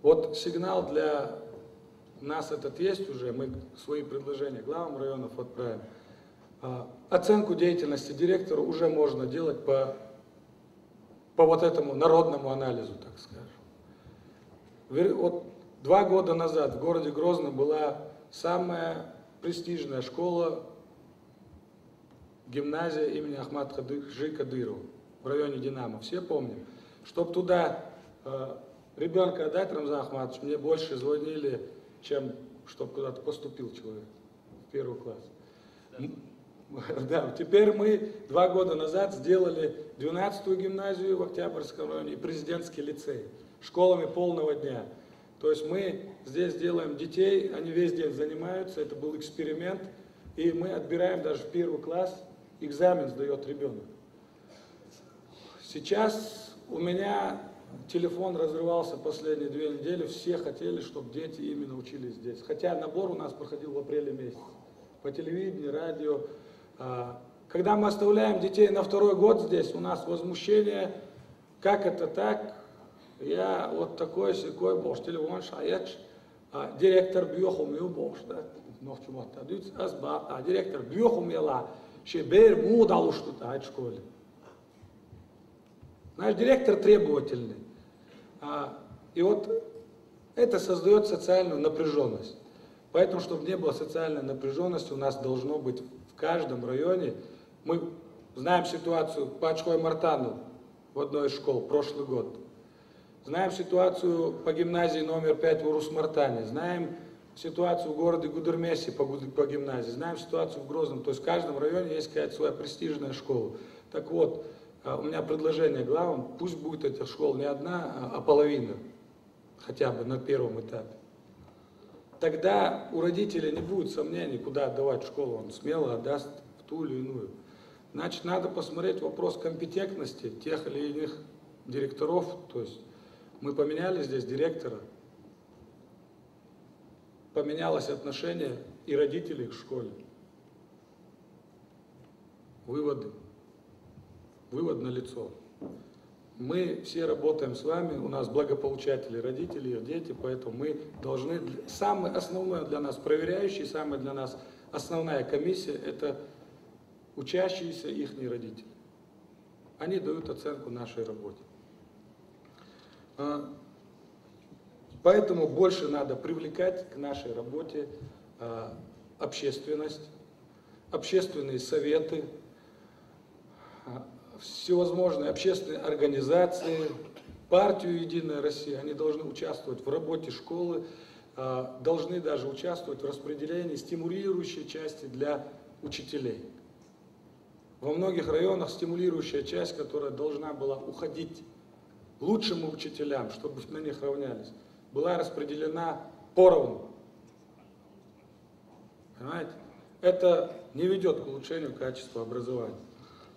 Вот сигнал для нас этот есть уже, мы свои предложения главам районов отправим. Оценку деятельности директора уже можно делать по вот этому народному анализу, так скажем. Вот 2 года назад в городе Грозном была самая престижная школа, гимназия имени Ахмад-Хаджи Кадырова в районе Динамо. Все помним. Чтобы туда ребенка отдать, Рамзан Ахматович, мне больше звонили, чем чтобы куда-то поступил человек в 1 класс. Да, теперь мы 2 года назад сделали 12-ю гимназию в Октябрьском районе и президентский лицей, школами полного дня. То есть мы здесь делаем детей, они весь день занимаются, это был эксперимент, и мы отбираем даже в 1 класс, экзамен сдает ребенок. Сейчас у меня телефон разрывался последние 2 недели, все хотели, чтобы дети именно учились здесь. Хотя набор у нас проходил в апреле месяце. По телевидению, радио. Когда мы оставляем детей на 2-й год здесь, у нас возмущение, как это так, я вот такой-сякой, бош, телефон шаять, директор бьеху мил бош, да, директор бьеху мила, шебер мудалу что-то в школе. Наш директор требовательный. И вот это создает социальную напряженность. Поэтому, чтобы не было социальной напряженности, у нас должно быть в каждом районе. Мы знаем ситуацию по Ачхой-Мартану в одной из школ прошлый год. Знаем ситуацию по гимназии номер 5 в Урус-Мартане. Знаем ситуацию в городе Гудермесе по гимназии. Знаем ситуацию в Грозном. То есть в каждом районе есть какая-то своя престижная школа. Так вот, у меня предложение главам, пусть будет эта школа не одна, а половина. Хотя бы на первом этапе. Тогда у родителей не будет сомнений, куда отдавать школу. Он смело отдаст в ту или иную. Значит, надо посмотреть вопрос компетентности тех или иных директоров. То есть мы поменяли здесь директора. Поменялось отношение и родителей к школе. Выводы. Вывод налицо. Мы все работаем с вами, у нас благополучатели родители, их дети, поэтому мы должны, самое основное для нас проверяющий, самая для нас основная комиссия, это учащиеся их родители. Они дают оценку нашей работе. Поэтому больше надо привлекать к нашей работе общественность, общественные советы, всевозможные общественные организации, партию «Единая Россия», они должны участвовать в работе школы, должны даже участвовать в распределении стимулирующей части для учителей. Во многих районах стимулирующая часть, которая должна была уходить лучшим учителям, чтобы на них равнялись, была распределена поровну. Понимаете? Это не ведет к улучшению качества образования.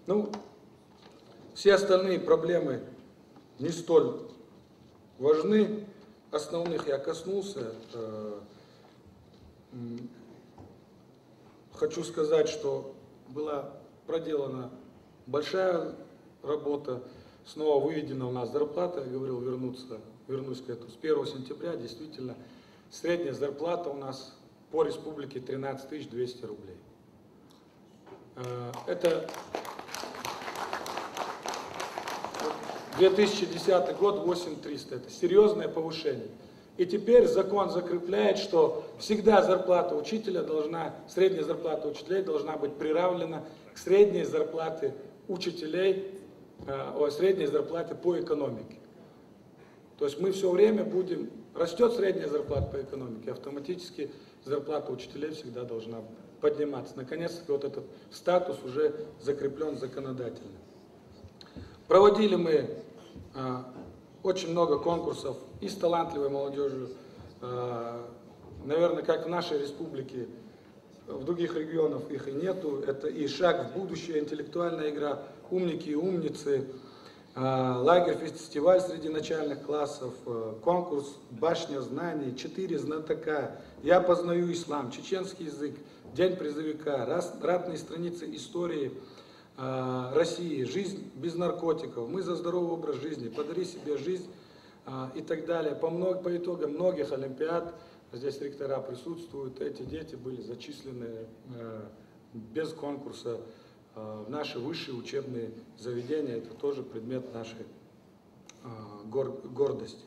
Ну, все остальные проблемы не столь важны. Основных я коснулся. Хочу сказать, что была проделана большая работа. Снова выведена у нас зарплата. Я говорил, вернусь к этому. С 1 сентября действительно средняя зарплата у нас по республике 13 200 рублей. Это 2010 год 8300. Это серьезное повышение. И теперь закон закрепляет, что всегда зарплата учителя должна, средняя зарплата учителей должна быть приравнена к средней зарплате учителей, средней зарплате по экономике. То есть мы все время будем, растет средняя зарплата по экономике, автоматически зарплата учителей всегда должна подниматься. Наконец-таки вот этот статус уже закреплен законодательно. Проводили мы очень много конкурсов и с талантливой молодежью. Наверное, как в нашей республике, в других регионах их и нету. Это и шаг в будущее, интеллектуальная игра, умники и умницы, лагерь, фестиваль среди начальных классов, конкурс «Башня знаний», 4 знатока, «Я познаю ислам», чеченский язык, День призывника, ратные страницы истории России, жизнь без наркотиков, мы за здоровый образ жизни, подари себе жизнь и так далее. По итогам многих олимпиад, здесь ректора присутствуют, эти дети были зачислены без конкурса в наши высшие учебные заведения. Это тоже предмет нашей гордости.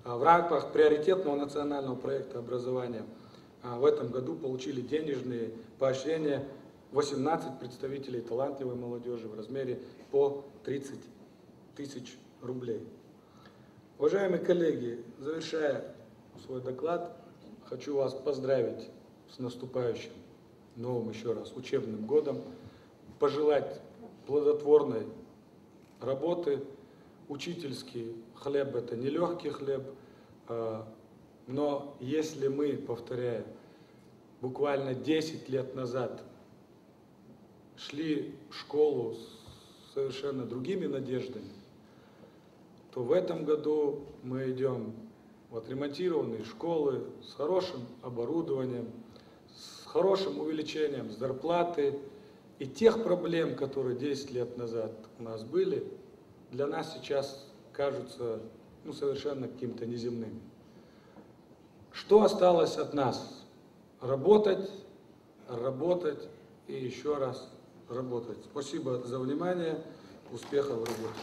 В рамках приоритетного национального проекта образования в этом году получили денежные поощрения 18 представителей талантливой молодежи в размере по 30 тысяч рублей. Уважаемые коллеги, завершая свой доклад, хочу вас поздравить с наступающим новым еще раз учебным годом, пожелать плодотворной работы. Учительский хлеб – это нелегкий хлеб, но если мы, повторяю, буквально 10 лет назад шли в школу с совершенно другими надеждами, то в этом году мы идем в отремонтированные школы с хорошим оборудованием, с хорошим увеличением зарплаты. И тех проблем, которые 10 лет назад у нас были, для нас сейчас кажутся совершенно каким-то неземными. Что осталось от нас? Работать, работать и еще раз работать. Спасибо за внимание. Успехов в работе.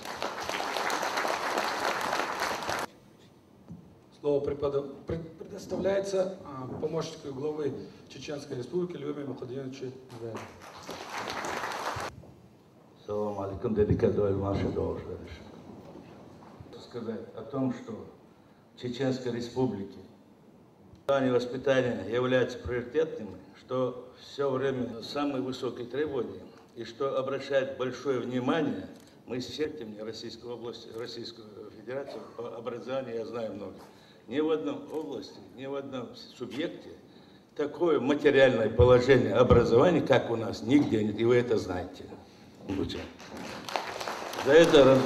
Слово предоставляется помощнику главы Чеченской Республики Льве Мухаддиновичу Нагаеву. Салам алейкум, дедикадуэль Маша Должевич. Сказать о том, что в Чеченской Республике плане воспитания являются приоритетными, что все время самые высокие требования, и что обращает большое внимание, мы с чертями Российской области, Российскую Федерацию по образованию, я знаю много. Ни в одном области, ни в одном субъекте такое материальное положение образования, как у нас, нигде нет, и вы это знаете. За это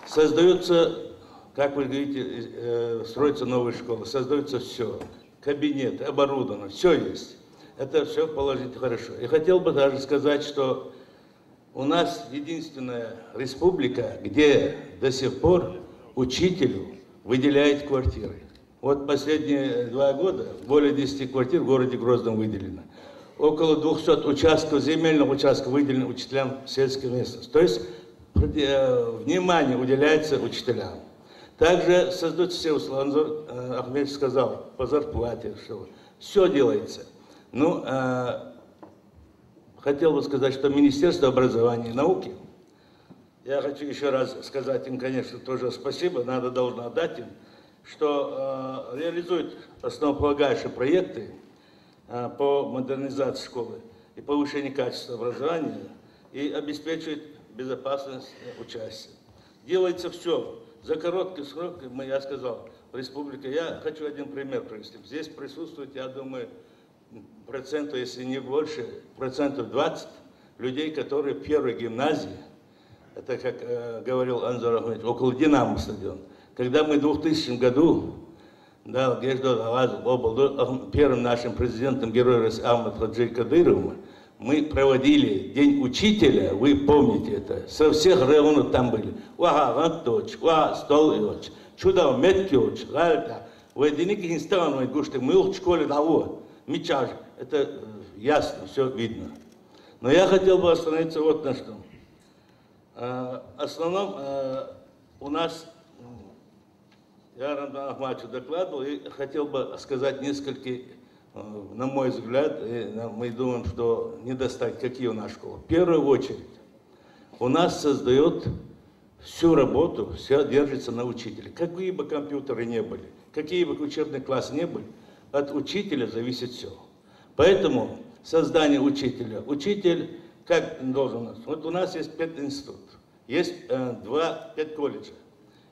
создаются, как вы говорите, строятся новые школы, создаются все, кабинет, оборудовано, все есть. Это все положительно хорошо. И хотел бы даже сказать, что у нас единственная республика, где до сих пор учителю выделяют квартиры. Вот последние 2 года более 10 квартир в городе Грозном выделено. Около 200 участков, земельных участков выделено учителям сельской местности. То есть внимание уделяется учителям. Также создаются все условия, Анзор Ахмедович сказал, по зарплате, что все делается. Ну, хотел бы сказать, что Министерство образования и науки, я хочу еще раз сказать им, конечно, тоже спасибо, должно отдать им, что реализуют основополагающие проекты по модернизации школы и повышению качества образования и обеспечивает безопасность участия. Делается все. За короткий срок, я сказал, республика. Я хочу один пример привести. Здесь присутствует, я думаю, процентов, если не больше, 20% людей, которые в первой гимназии, это, как говорил Анзор Ахмедович, около Динамо стадион. Когда мы в 2000 году, да, первым нашим президентом героем России Ахмад Хаджи Кадыровым, мы проводили День учителя, вы помните это, со всех районов там были. Чудо, Меткиоч, вы деньги не ставим, мы в школе того, мечаж, это ясно, все видно. Но я хотел бы остановиться вот на что. В основном у нас, я Рамзан Ахмадовичу докладывал, и хотел бы сказать несколько, на мой взгляд, мы думаем, что недостатки, какие у нас школы. В первую очередь, у нас создает всю работу, все держится на учителе. Какие бы компьютеры не были, какие бы учебные классы не были, от учителя зависит все. Поэтому создание учителя. Учитель как должен у нас? Вот у нас есть пединститут, есть 2 педколледжа.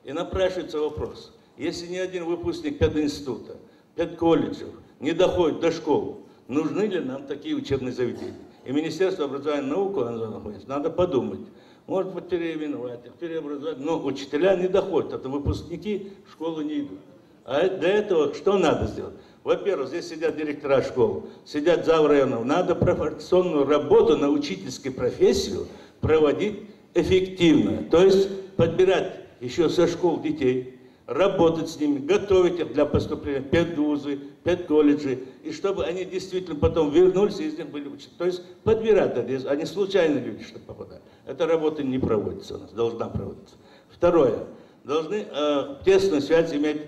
И напрашивается вопрос, если ни один выпускник пединститута, педколледжев не доходит до школы, нужны ли нам такие учебные заведения? И Министерство образования и науки, надо подумать, может быть, переименовать, переобразовать, но учителя не доходят, это выпускники в школу не идут. А для этого что надо сделать? Во-первых, здесь сидят директора школы, сидят зав. Районов. Надо профессиональную работу на учительскую профессию проводить эффективно. То есть подбирать еще со школ детей, работать с ними, готовить их для поступления в педвузы, педколледжи, и чтобы они действительно потом вернулись и из них были учителя. То есть подбирать, они случайные люди, что попадают. Эта работа не проводится у нас, должна проводиться. Второе. Должны тесную связь иметь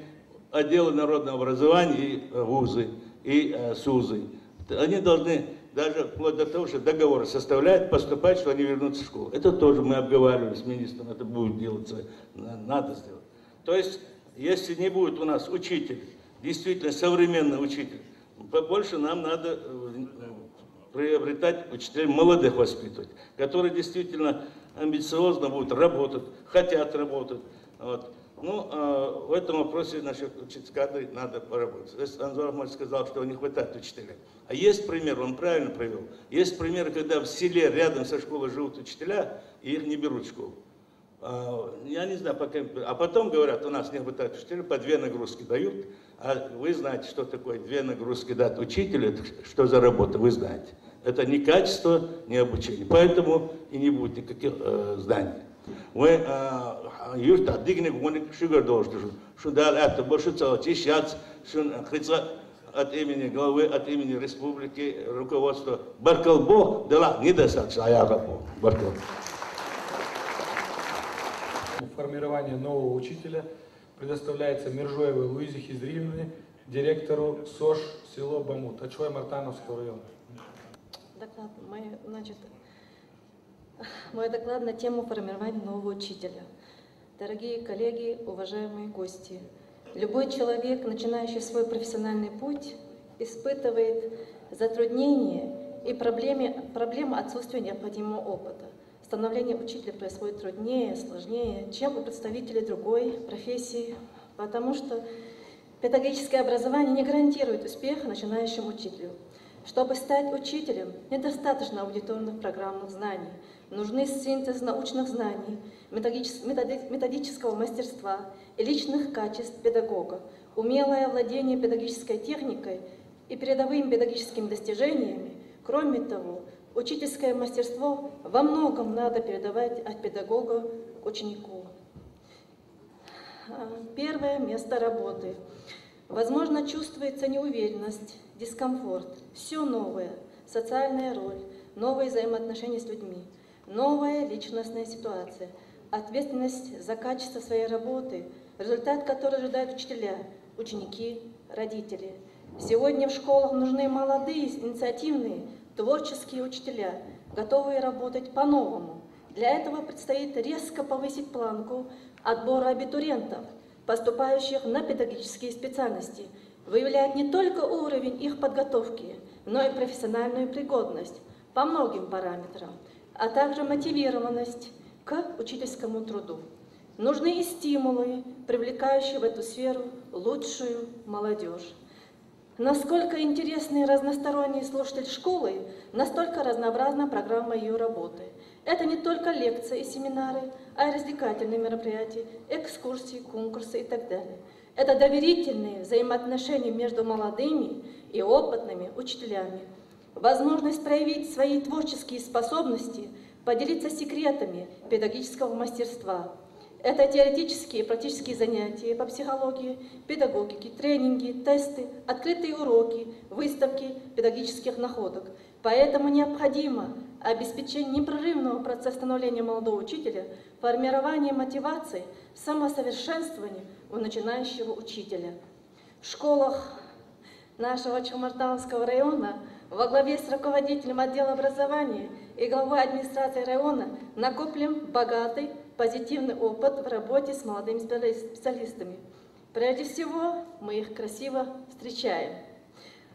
отделы народного образования и вузы, и СУЗы. Они должны даже вплоть до того, что договоры составляют, поступать, что они вернутся в школу. Это тоже мы обговаривали с министром, это будет делаться, надо сделать. То есть, если не будет у нас учитель, действительно современный учитель, побольше нам надо приобретать учителей молодых воспитывать, которые действительно амбициозно будут работать, хотят работать. Вот. Ну, в этом вопросе насчет учителей кадры надо поработать. Анзор Ахмадович сказал, что не хватает учителей. А есть пример, он правильно привел, есть пример, когда в селе рядом со школой живут учителя, и их не берут в школу. Я не знаю, пока... А потом говорят, у нас не хватает учителей, по 2 нагрузки дают. А вы знаете, что такое 2 нагрузки дать учителю, что за работа, вы знаете. Это не качество, не обучение. Поэтому и не будет никаких знаний. Вы юрт аддигник гоник шугар должен, что дал это больше целого сейчас, что от имени главы, от имени республики, руководства Баркалбо дала недостаточно, а я готов. Баркалбо. Формирование нового учителя предоставляется Мержоевой Луизе Хизрильевне, директору СОЖ село Бамут, Ачуя Мартановского района. Доклад, мой доклад на тему формирования нового учителя. Дорогие коллеги, уважаемые гости, любой человек, начинающий свой профессиональный путь, испытывает затруднения и проблемы отсутствия необходимого опыта. Становление учителя происходит труднее, сложнее, чем у представителей другой профессии, потому что педагогическое образование не гарантирует успех начинающему учителю. Чтобы стать учителем, недостаточно аудиторных программных знаний. Нужны синтез научных знаний, методического мастерства и личных качеств педагога, умелое владение педагогической техникой и передовыми педагогическими достижениями. Кроме того, учительское мастерство во многом надо передавать от педагога к ученику. Первое место работы. Возможно, чувствуется неуверенность, дискомфорт, все новое, социальная роль, новые взаимоотношения с людьми, новая личностная ситуация, ответственность за качество своей работы, результат которой ожидают учителя, ученики, родители. Сегодня в школах нужны молодые, инициативные, творческие учителя, готовые работать по-новому. Для этого предстоит резко повысить планку отбора абитуриентов, поступающих на педагогические специальности, выявлять не только уровень их подготовки, но и профессиональную пригодность по многим параметрам, а также мотивированность к учительскому труду. Нужны и стимулы, привлекающие в эту сферу лучшую молодежь. Насколько интересный и разносторонний слушатель школы, настолько разнообразна программа ее работы. Это не только лекции и семинары, а и развлекательные мероприятия, экскурсии, конкурсы и так далее. Это доверительные взаимоотношения между молодыми и опытными учителями. Возможность проявить свои творческие способности, поделиться секретами педагогического мастерства. Это теоретические и практические занятия по психологии, педагогике, тренинги, тесты, открытые уроки, выставки педагогических находок. Поэтому необходимо обеспечение непрерывного процесса становления молодого учителя, формирование мотивации, самосовершенствования у начинающего учителя. В школах нашего Чумартановского района во главе с руководителем отдела образования и главой администрации района накоплен богатый, позитивный опыт в работе с молодыми специалистами. Прежде всего, мы их красиво встречаем.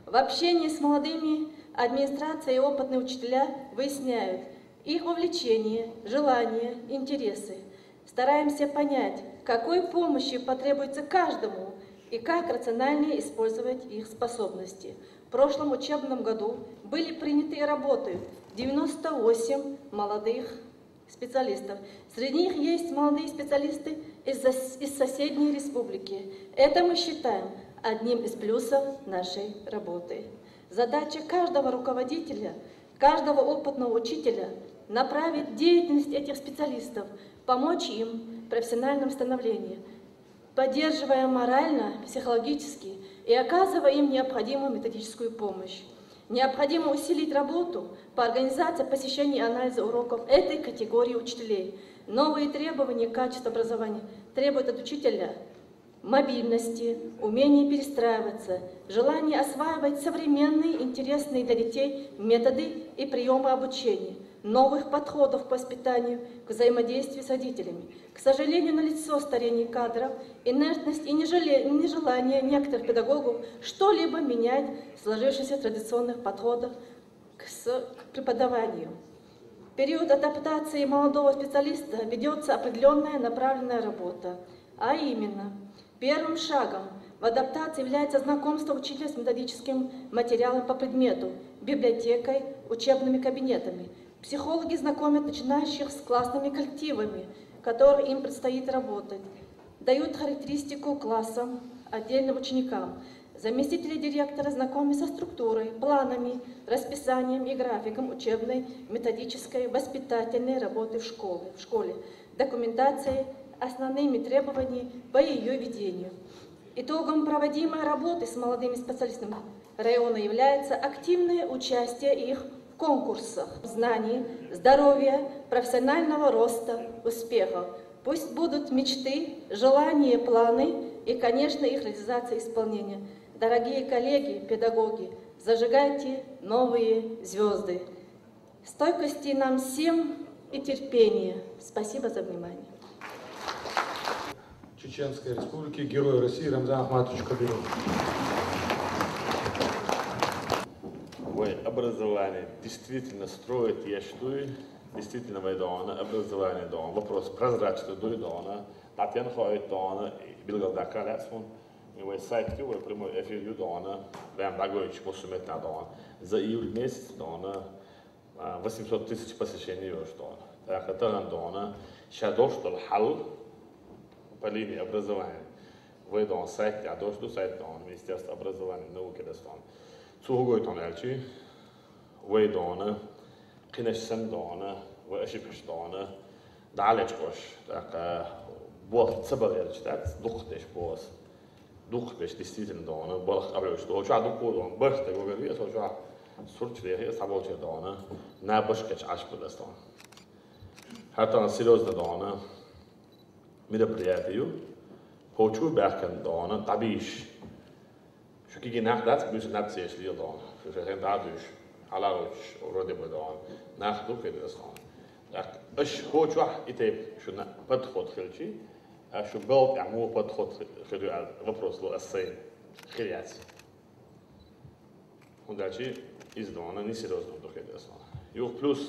В общении с молодыми администрация и опытные учителя выясняют их увлечения, желания, интересы. Стараемся понять, какой помощи потребуется каждому и как рациональнее использовать их способности. В прошлом учебном году были приняты и работают 98 молодых специалистов. Среди них есть молодые специалисты из соседней республики. Это мы считаем одним из плюсов нашей работы. Задача каждого руководителя, каждого опытного учителя направить деятельность этих специалистов, помочь им в профессиональном становлении, поддерживая морально, психологически и оказывая им необходимую методическую помощь. Необходимо усилить работу по организации посещения и анализа уроков этой категории учителей. Новые требования к качеству образования требуют от учителя мобильности, умения перестраиваться, желания осваивать современные, интересные для детей методы и приемы обучения, новых подходов к воспитанию, к взаимодействию с родителями. К сожалению, налицо старение кадров, инертность и нежелание некоторых педагогов что-либо менять в сложившихся традиционных подходах к преподаванию. В период адаптации молодого специалиста ведется определенная направленная работа, а именно первым шагом в адаптации является знакомство учителя с методическим материалом по предмету, библиотекой, учебными кабинетами. Психологи знакомят начинающих с классными коллективами, которые им предстоит работать, дают характеристику классам, отдельным ученикам. Заместители директора знакомы со структурой, планами, расписанием и графиком учебной, методической, воспитательной работы в школе, документацией, основными требованиями по ее ведению. Итогом проводимой работы с молодыми специалистами района является активное участие их в конкурсах знаний, здоровья, профессионального роста, успехов. Пусть будут мечты, желания, планы и, конечно, их реализация и исполнение. Дорогие коллеги, педагоги, зажигайте новые звезды. Стойкости нам всем и терпения. Спасибо за внимание. Чеченской Республики, Герой России Рамзан Ахматович Кадыров. Ой, образование действительно строит, я считаю, действительно вайдана, образование дана, вопрос прозрачный дана, Татьяна ходит дана, Белгородка летсун, и вы сайты, вы прямой эфир дана, прям дагоич посумет на дана, за июль месяц дана 800 тысяч посещений уж дана, так это дана, сейчас дошел хал по линии образования, вы дана сайт, я дошел сайт дана, Министерство образования и науки дана. Цугой тоннельчи, вейдона, кинешсен дона, вешипш дона, далечкош, так бол цабалерч, так духтеш бос, духтеш действительно дона, бол абреш, то ча духу дон, башта говорит, то ча сурчлеhe саболче дона, на башкач ашпадастон. Хатан серьезно дона, мероприятию, почу бахкан дона, табиш. Şu ki nach dat büs nat ses lier dan. Şu zeggen dadurch alaroch rode bodan. Nach du ke das gaan. Ja, as hoch ite şu подход хилчи, а şu бал яму подход хилю вопрос ло ассей хилять. Он дальше из дона не серьезно до ke das. Юг плюс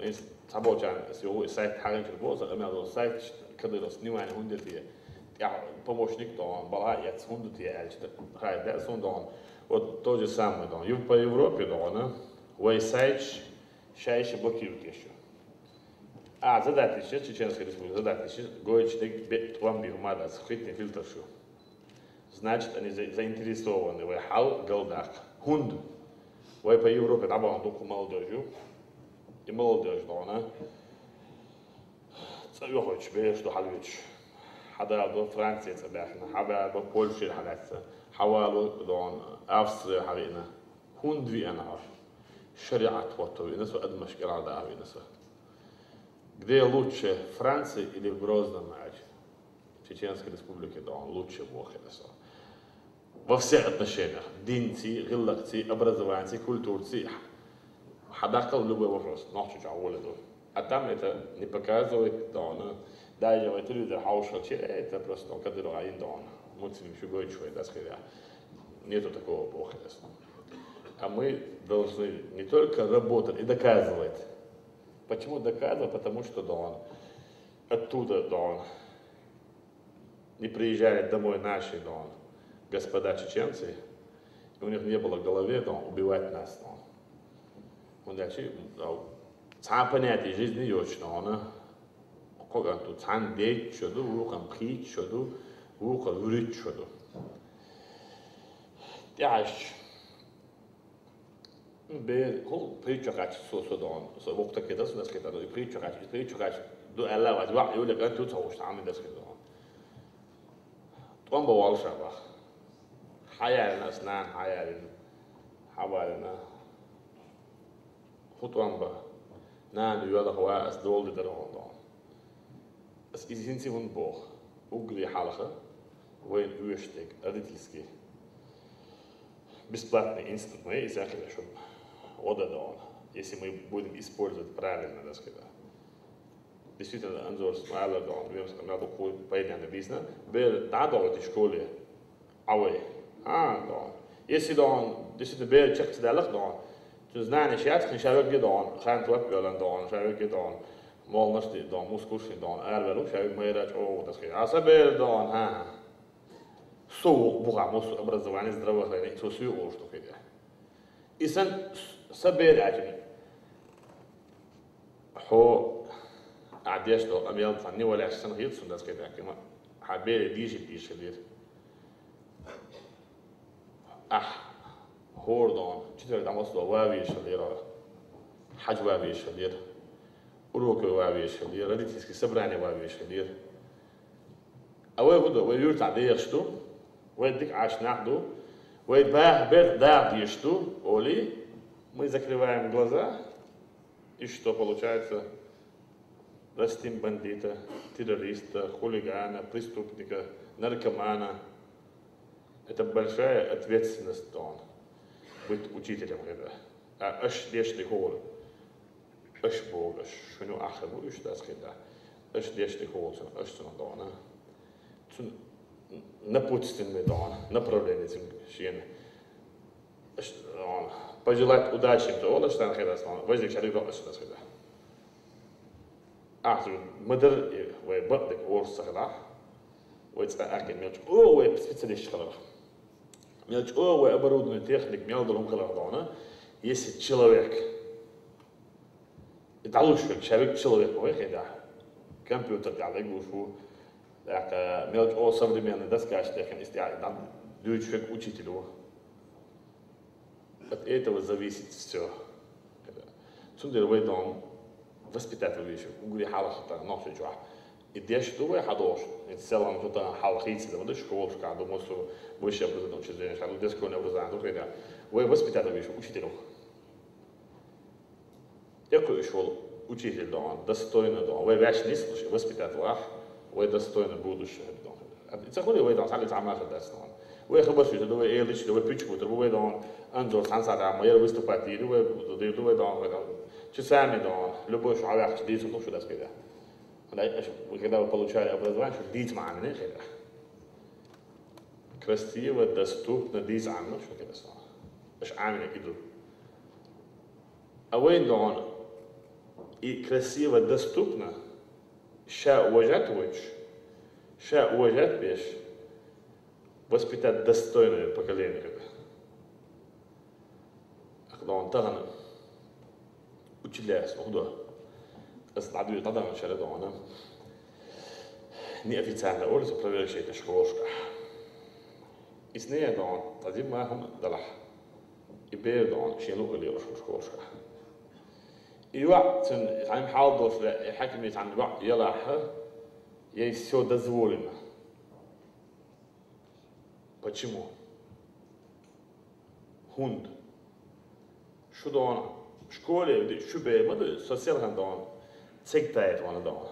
is sabotjan, so сайт харин кирбоз, а мы до сайт когда das не вайн 100 die. Ja, помощник дон, балаец, 100 тысяч, хайда, сундон. Вот то же самое дон. По Европе дон, вейсайч, шайши блокирует еще. А задать еще Чеченская Республика, задать еще, гоечник вам бигмада, скрытный фильтр шу. Значит, они заинтересованы в хал голдах. Хунд. Вей по Европе набрал только молодежью. И молодежь дона. Царёхоч, беешь, что халвич. حدا دو فرنسا تبعنا، حدا دو بولشة حدث، حوالو دون أوستريا حرينا، هندوي أنا عارف، شريعة وطوي، نسوا قد مشكلة على دعوي نسوا. где лучше Франции или в Грозном мать? Чеченской Республике дон лучше Бог это все. Во всех отношениях, динти, гиллакти, образовании, культурти, хадакал любой вопрос, ночью чаволеду. А там это не показывает дона. Даже вот люди хаушачи, это просто когда один дон. Муцим шугой чует, да сказать. Нету такого Бога. А мы должны не только работать и доказывать. Почему доказывать? Потому что дон. Оттуда дон. Не приезжали домой наши дон. Господа чеченцы, и у них не было в голове дон, убивать нас дон. Он дальше, сам понятие жизни йочно, когда тут сам дед чуду, рукам прит чуду, рукам врит чуду. Ящ. Бе, кол притчакач сосодон, со вокта кеда сунас кеда, и притчакач, до Алла вадва, и улека тут сауш там дас кеда. Томба walshaba. Hayalna snan hayalin, hawalna. Хутомба. Nan юла хва as долde дерон. As изинси вон бог. Угли халха, воин уештек, родительский. Бесплатный институт, мы и всякое, чтобы отдадон, если мы будем использовать правильно, так сказать. Действительно, Анзор Смайла, надо пойти на бизнес, бер надо в школе, авой, если он действительно бер чек сдалах дон, то знаешь, я не шарю гидон, шарю твоя пёлен дон, шарю гидон, молности дон, мускушный дон, арвелу шарю мэйрач, о, так сказать, а сабер дон, Со бухамос образование здравоохранения, со свою оштук иде. И сан собиратель, хо одежду амел фанни валяш сан хит сунда сказать, кема хабер диши лир. Хордон, четыре там осло вавиш лир, хадж вавиш лир, уроки вавиш лир, родительские собрания вавиш лир. А вы куда? Вы юрт одежду? Войдик аж нахду, войдбах бер да дишту, оли, мы закрываем глаза, и что получается? Растим бандита, террориста, хулигана, преступника, наркомана. Это большая ответственность, Дон, быть учителем. А аж лишний гол, аж Бог, аж шуну ахру, аж das хеда, аж лишний гол, аж сон Дона. Тун напутственный Дон, направление тем шин. Аж Дон, пожелать удачи, то аж там хеда сон, возник шарик Дон, аж das хеда. Мадр, вы бабник орсахла, вы цаакин мелч, вы специалист хлах. Мелч, вы оборудованный техник, мелдором хлахдона. Если человек, это лучше, человек, вы хеда, компьютер, я говорю, так мелч, современный, да, скажет, если там человек учителю. От этого зависит все. Цундер вы дом. Воспитатель вещи, угли халахта, ночью жуа. И дешь думай хадош, и целом что-то халахицы, да, вот школа, шкаду, мусу, высшее образование, учреждение, шкаду, детское образование, то когда вы воспитатель вещи, учителю. Якой шел учитель дома, достойный дома, вы вещь не слушай, воспитатель, вы достойный будущее дома. И захули вы дома, сами там наши достоин. Вы хабаши, да вы элич, да вы пичку, да вы дома, анджор, сансара, моя выступать, да вы дома, часами дома, любой шагах, что дети слушают, да, сказать. Когда вы получали образование, что дети мамины, когда. Красиво, доступно, дети амны, что когда снова. Аж амины идут. А вы дома и красиво, доступно, ша уважать войч, ша уважать беш, воспитать достойное поколение, когда. А когда он таган учителя, смотрю, استعدوا طبعا شردوا أنا неофициально улица проверяющая школушка. И с ней дон, тогда мы هم دلح. И бер дон, شيلوا اللي يروح школушка. И وقت عم حاضر في حكمت عن وقت يلا ей все дозволено. Почему? Хунд. Что дон? В школе, шубе, мы социально дон. Цегтает вона дон.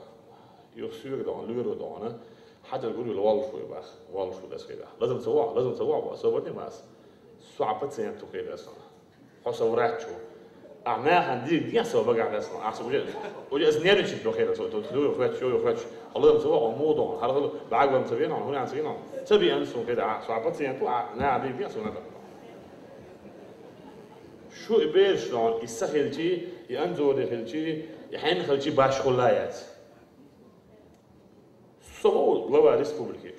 يخسر دون لورو دونه حتى يقولوا الوالف يبقى والف ده كده لازم تسواه صوبني ماس صعب تسينتو كده اصلا حصوراتشو اعماها دي سوا بقى اصلا احسن وجه ازنيرش لو كده تدلو فاتش الله مسواه موضوع هذا بعقب متبين هنا عن تبي انسو كده صعب تسينتو نا دي سوا شو يبيش شلون يسهلتي ينزل يخلتي يحين خلتي باش خلايات Само глава республики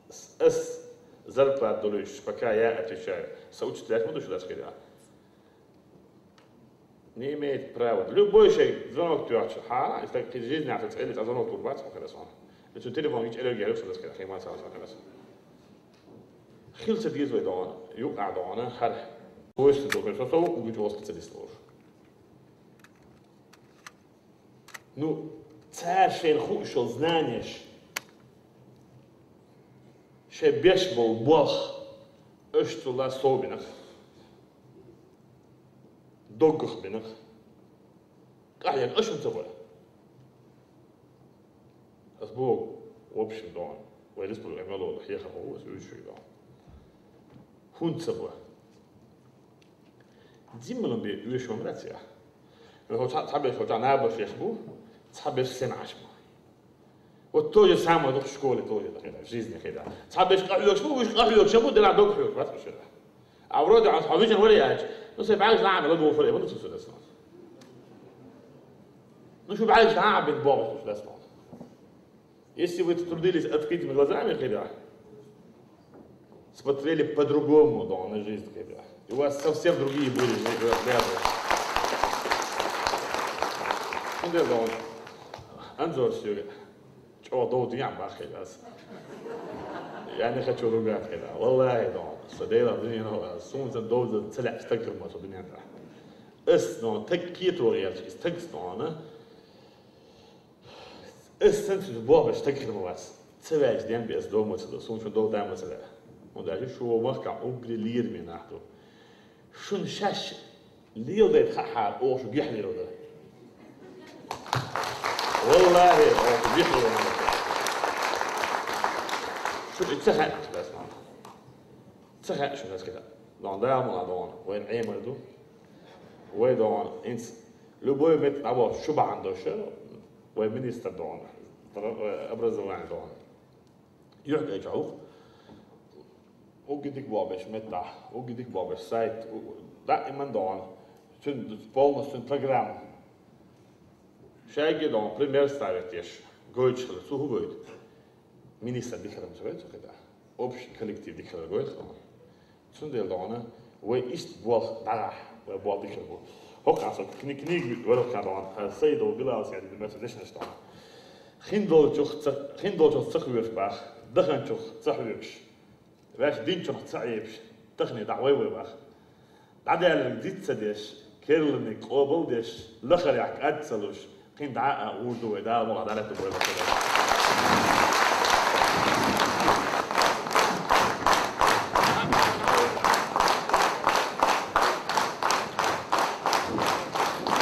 с зарплат долюсь, пока я отвечаю, соучителя буду сюда сказать. Не имеет права. Любой человек, звонок тюрча, если ты жизнь не ответил, это звонок турбаться, когда сон. Это телефон, ведь элегия, сюда сказать, хейма сала когда сон. Хилса дизвой дона, юг адона, хар. Поезд только что сол, убить специалист лож. Ну, царь шерхушел, знаешь, что беш был Бог, что ла собинах, догх бинах, как я, что это? As Бог в общем дом, в республике Мелодах, я хочу свою дом. Хунцево. Димлом би уешом рация. Но табе что на баш яхбу. Цабеш сенашмо. Вот то же самое в школе тоже, в жизни когда. Цабеш قالوا شو بدنا ندخل بس مش كده. أوراد عن حبيبنا ولا ياج. نصير بعالج نعم لا دوفر إيه بنصير سودا سنا. نشوف بعالج نعم بالبابا سودا سنا. Если вы трудились открытыми глазами когда, смотрели по-другому на жизнь когда, и у вас совсем другие были взгляды. Ну да, أنظر شيء شو ضوء يعني باخي بس يعني خدشوا رجعت كده والله دون صديقنا الدنيا هو سون زندوز تلع استكر ما الدنيا ده اسنو تكيت وغير استكسنو استنت الباب استكر ما بس تبعش دين بس دو ما تلو سون شو دو دام ما تلع وده شو مركع أقري لير من نحته شون شاش ليل ده يتخحر أو شو بيحمي له ده والله بيحلو شو تسخن بس تسخن شو الناس كده دون دام ولا دون وين عين مردو وين دون إنس لو بوي مت أبو شو بعندو شو وين منيستر دون أبرز وين دون يحكي يجعوه وجدك بابش متى وجدك بابش سايت دائما دون سن بولنا سن program شايك دون بريمير ستارتيش قويتش خلص هو قويت مينيستر ديكلم سويت كده أوبش كولكتيف ديكلم قويت خلاص سن ديال دونه ويست بول دراح وبول ديكلم هو كاسو كنيك ولا كان دون سيد وبلاس يعني بالمسدش نشتغل خين دول شخ تخويرش باخ دخن شخ تخويرش باش دين شخ تصعيبش تخني دعوي باخ بعدها زيت سديش كيرلني قابل ديش لخر يحك أدسلوش قين دعاء وردو ودا مغادرة تبوي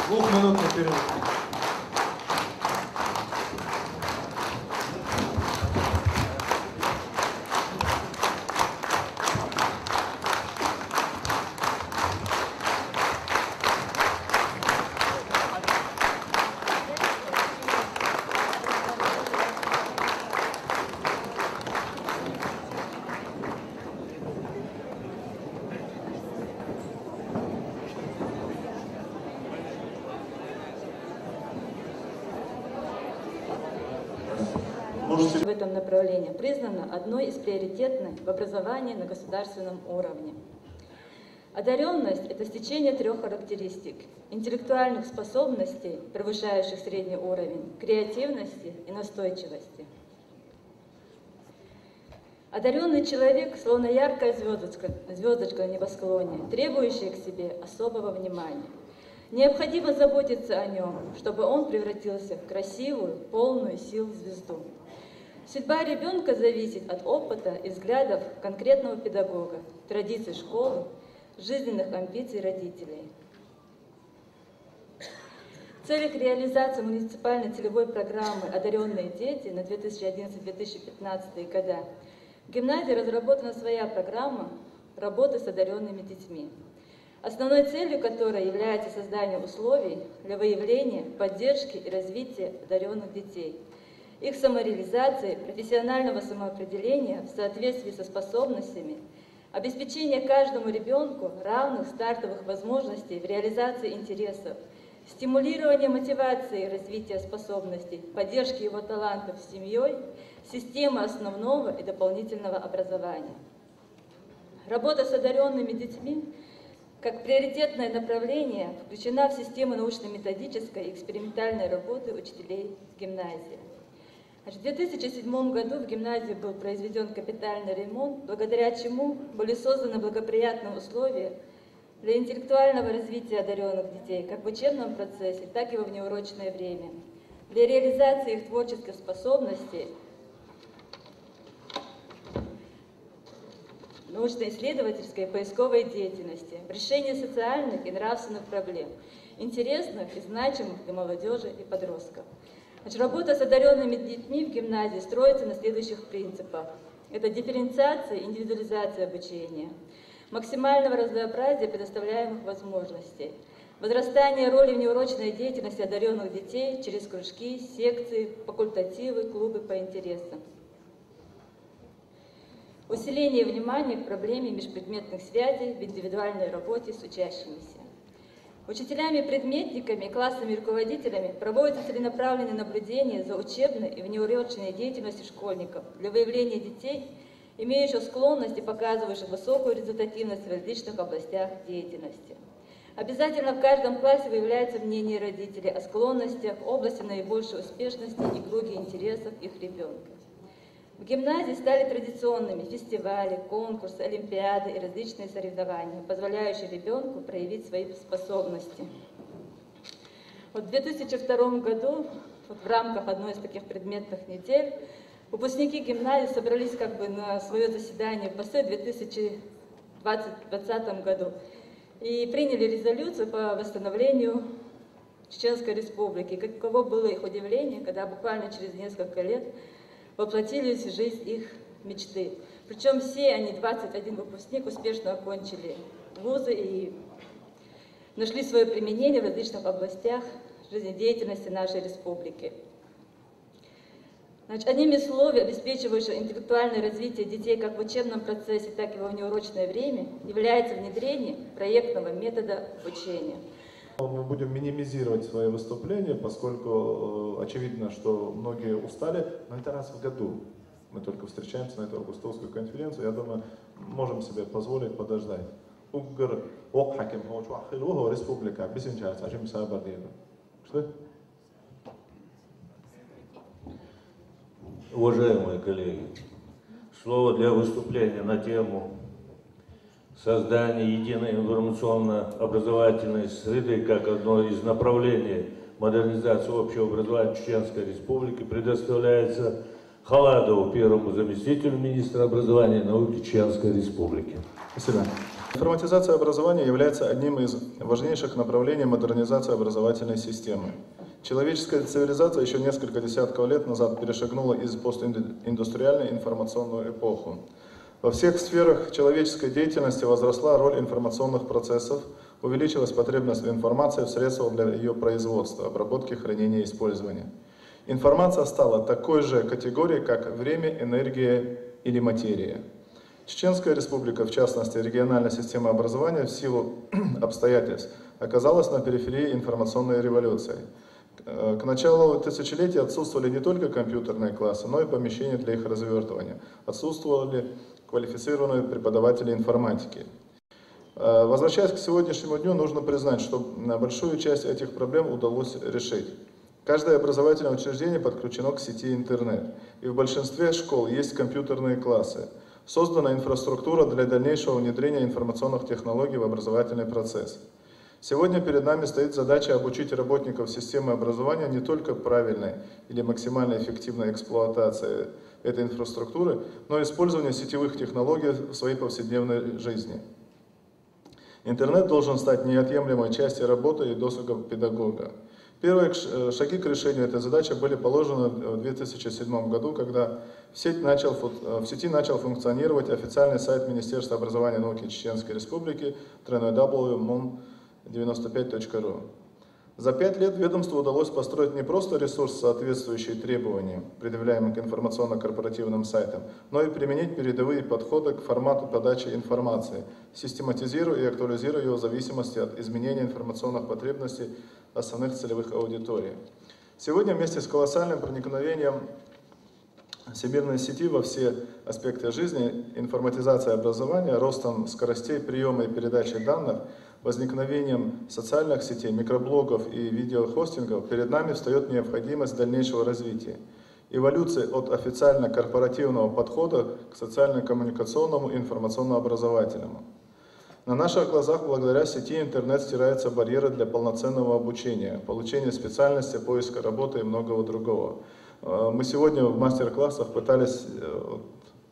Двухминутный перерыв. В этом направлении признана одной из приоритетных в образовании на государственном уровне. Одаренность – это стечение трех характеристик – интеллектуальных способностей, превышающих средний уровень, креативности и настойчивости. Одаренный человек, словно яркая звездочка на небосклоне, требующая к себе особого внимания. Необходимо заботиться о нем, чтобы он превратился в красивую, полную сил звезду. Судьба ребенка зависит от опыта и взглядов конкретного педагога, традиций школы, жизненных амбиций родителей. В целях реализации муниципальной целевой программы «Одаренные дети» на 2011-2015 года в гимназии разработана своя программа работы с одаренными детьми, основной целью которой является создание условий для выявления, поддержки и развития одаренных детей, их самореализации, профессионального самоопределения в соответствии со способностями, обеспечение каждому ребенку равных стартовых возможностей в реализации интересов, стимулирование мотивации и развития способностей, поддержки его талантов семьей, системы основного и дополнительного образования. Работа с одаренными детьми как приоритетное направление включена в систему научно-методической и экспериментальной работы учителей гимназии. В 2007 году в гимназии был произведен капитальный ремонт, благодаря чему были созданы благоприятные условия для интеллектуального развития одаренных детей как в учебном процессе, так и во внеурочное время, для реализации их творческих способностей, научно-исследовательской и поисковой деятельности, в решении социальных и нравственных проблем, интересных и значимых для молодежи и подростков. Работа с одаренными детьми в гимназии строится на следующих принципах. Это дифференциация и индивидуализация обучения, максимального разнообразия предоставляемых возможностей, возрастание роли внеурочной деятельности одаренных детей через кружки, секции, факультативы, клубы по интересам. Усиление внимания к проблеме межпредметных связей в индивидуальной работе с учащимися. Учителями-предметниками и классными руководителями проводятся целенаправленные наблюдения за учебной и внеурочной деятельностью школьников для выявления детей, имеющих склонность и показывающих высокую результативность в различных областях деятельности. Обязательно в каждом классе выявляется мнение родителей о склонностях, области наибольшей успешности и круге интересов их ребенка. В гимназии стали традиционными фестивали, конкурсы, олимпиады и различные соревнования, позволяющие ребенку проявить свои способности. В 2002 году в рамках одной из таких предметных недель выпускники гимназии собрались на свое заседание в ПАСЭ в 2020 году и приняли резолюцию по восстановлению Чеченской Республики. Каково было их удивление, когда буквально через несколько лет воплотились в жизнь их мечты. Причем все они, 21 выпускник, успешно окончили вузы и нашли свое применение в различных областях жизнедеятельности нашей республики. Значит, одним из условий, обеспечивающих интеллектуальное развитие детей как в учебном процессе, так и во внеурочное время, является внедрение проектного метода обучения. Мы будем минимизировать свои выступления, поскольку очевидно, что многие устали, но это раз в году. Мы только встречаемся на эту августовскую конференцию, я думаю, можем себе позволить подождать. Республика, Уважаемые коллеги, слово для выступления на тему создания единой информационно-образовательной среды как одно из направлений модернизации общего образования Чеченской Республики предоставляется Халадову, первому заместителю министра образования и науки Чеченской Республики. Спасибо. Информатизация образования является одним из важнейших направлений модернизации образовательной системы. Человеческая цивилизация еще несколько десятков лет назад перешагнула из постиндустриальной информационную эпоху. Во всех сферах человеческой деятельности возросла роль информационных процессов, увеличилась потребность в информации, в средствах для ее производства, обработки, хранения и использования. Информация стала такой же категорией, как время, энергия или материя. Чеченская Республика, в частности региональная система образования, в силу обстоятельств оказалась на периферии информационной революции. К началу тысячелетия отсутствовали не только компьютерные классы, но и помещения для их развертывания. Отсутствовали квалифицированные преподаватели информатики. Возвращаясь к сегодняшнему дню, нужно признать, что большую часть этих проблем удалось решить. Каждое образовательное учреждение подключено к сети интернет, и в большинстве школ есть компьютерные классы. Создана инфраструктура для дальнейшего внедрения информационных технологий в образовательный процесс. Сегодня перед нами стоит задача обучить работников системы образования не только правильной или максимально эффективной эксплуатации этой инфраструктуры, но и использованию сетевых технологий в своей повседневной жизни. Интернет должен стать неотъемлемой частью работы и досуга педагога. Первые шаги к решению этой задачи были положены в 2007 году, когда в сети начал функционировать официальный сайт Министерства образования и науки Чеченской Республики www.mon95.ru. За 5 лет ведомству удалось построить не просто ресурс, соответствующий требованиям, предъявляемым к информационно-корпоративным сайтам, но и применить передовые подходы к формату подачи информации, систематизируя и актуализируя его в зависимости от изменения информационных потребностей основных целевых аудиторий. Сегодня вместе с колоссальным проникновением всемирной сети во все аспекты жизни, информатизация образования, ростом скоростей приема и передачи данных, возникновением социальных сетей, микроблогов и видеохостингов, перед нами встает необходимость дальнейшего развития. Эволюция от официально-корпоративного подхода к социально-коммуникационному и информационно-образовательному. На наших глазах благодаря сети интернет стираются барьеры для полноценного обучения, получения специальности, поиска работы и многого другого. Мы сегодня в мастер-классах пытались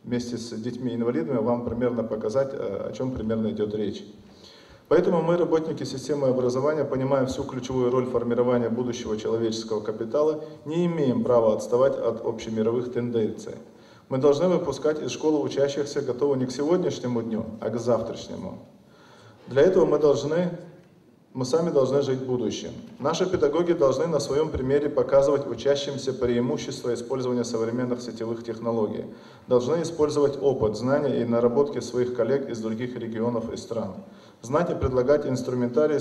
вместе с детьми-инвалидами вам примерно показать, о чем примерно идет речь. Поэтому мы, работники системы образования, понимая всю ключевую роль формирования будущего человеческого капитала, не имеем права отставать от общемировых тенденций. Мы должны выпускать из школы учащихся, готовых не к сегодняшнему дню, а к завтрашнему. Для этого мы сами должны жить будущим. Наши педагоги должны на своем примере показывать учащимся преимущества использования современных сетевых технологий. Должны использовать опыт, знания и наработки своих коллег из других регионов и стран. Знать и предлагать инструментарий,